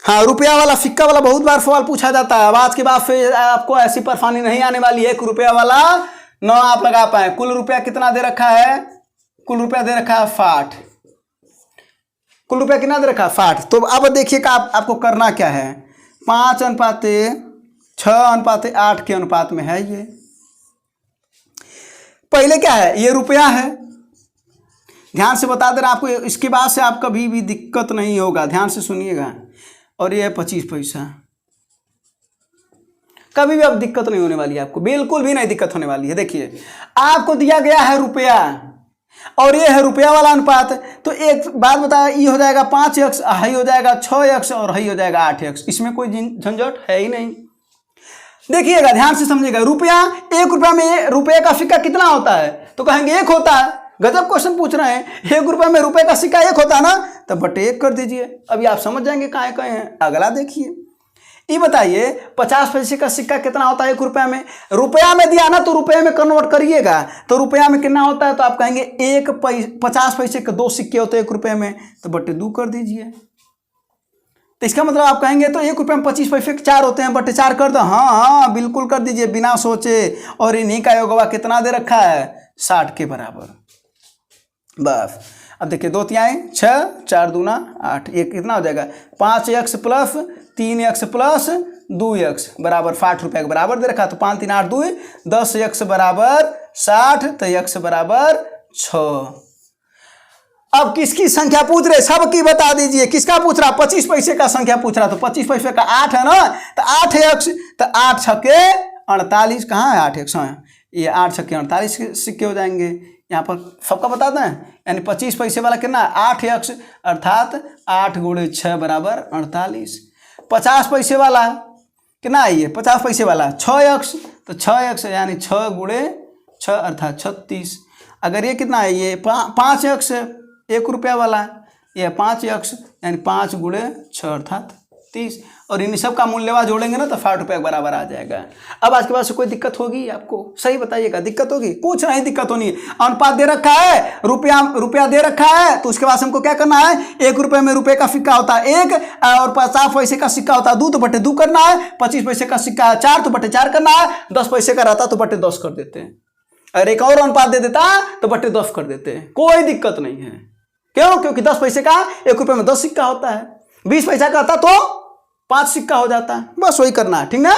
हाँ रुपया वाला सिक्का वाला बहुत बार सवाल पूछा जाता है। अब आज के बाद फिर आपको ऐसी परेशानी नहीं आने वाली है। 1 रुपया वाला 9 आप लगा पाए। कुल रुपया कितना दे रखा है? कुल रुपया दे रखा है 60। कुल रुपया कितना दे रखा है? 60। तो अब देखिए कि आपको करना क्या है। 5:6:8 के अनुपात में है ये। पहले क्या है? ये रुपया है, ध्यान से बता दे रहा आपको, इसके बाद से आप कभी भी दिक्कत नहीं होगा, ध्यान से सुनिएगा। और ये है 25 पैसा। कभी भी अब दिक्कत नहीं होने वाली है आपको, बिल्कुल भी नहीं दिक्कत होने वाली है। देखिए आपको दिया गया है रुपया और ये है रुपया वाला अनुपात। तो एक बात बताया, ये हो जाएगा 5x, हाई हो जाएगा 6x और हाई हो जाएगा 8x। इसमें कोई झंझट है ही नहीं। देखिएगा ध्यान से समझिएगा। रुपया 1 रुपया में रुपये का सिक्का कितना होता है? तो कहेंगे 1 होता है। गजब क्वेश्चन पूछ रहे हैं। 1 रुपये में रुपये का सिक्का 1 होता है ना, तब बटे 1 कर दीजिए। अभी आप समझ जाएंगे कहाँ कहाँ हैं। अगला देखिए, ये बताइए 50 पैसे का सिक्का कितना होता है 1 रुपया में? रुपया में दिया ना तो रुपये में कन्वर्ट करिएगा, तो रुपया में कितना होता है? तो आप कहेंगे 50 पैसे के 2 सिक्के होते हैं 1 रुपये में, तो बटे 2 कर दीजिए। तो इसका मतलब आप कहेंगे तो 1 रुपये में 25 पैसे के 4 होते हैं, बटे 4 कर दो। हाँ बिल्कुल कर दीजिए बिना सोचे। और इन्हीं का योगवा कितना दे रखा है? 60 के बराबर। बस अब देखिए 2 तिहाई 6, 4 दूना 8, ये कितना हो जाएगा? 5x plus 3x plus 2x बराबर 60 रुपये के बराबर दे रखा। तो 5 3 8 2 10x बराबर 60, तो x बराबर 6। अब किसकी संख्या पूछ रहे? सबकी बता दीजिए। किसका पूछ रहा? 25 पैसे का संख्या पूछ रहा। तो 25 पैसे का 8 है ना, तो 8x, तो 8 छक्के 48। कहाँ है 8x? हाँ ये 8 छक्के 48 सिक्के हो जाएंगे। यहाँ पर सबका बता दें, यानी 25 पैसे वाला कितना? 8x अर्थात 8 गुणे 6 बराबर 48। 50 पैसे वाला कितना है? ये 50 पैसे वाला 6x, तो 6x यानी 6 गुणे 6 अर्थात 36। अगर ये कितना है? ये 5x 1 रुपया वाला, ये 5x यानी 5 गुणे 6 अर्थात 30। और इन सब का मूल्यवान जोड़ेंगे ना तो 60 रुपये के बराबर आ जाएगा। अब आज के बाद से कोई दिक्कत होगी आपको? सही बताइएगा, दिक्कत होगी? कुछ नहीं दिक्कत होनी। अनुपात दे रखा है, रुपया दे रखा है, तो उसके बाद हमको क्या करना है, 1 रुपये में रुपये का सिक्का होता है 1, और 50 पैसे का सिक्का होता है 2 तो बटे 2 करना है, 25 पैसे का सिक्का 4 तो बटे 4 करना है, 10 पैसे का रहता तो बटे 10 कर देते हैं, और एक और अनुपात दे देता तो बटे 10 कर देते हैं, कोई दिक्कत नहीं है। क्यों? क्योंकि 10 पैसे का 1 रुपये में 10 सिक्का होता है, 20 पैसा का होता तो 5 सिक्का हो जाता है। बस वही करना है, ठीक ना।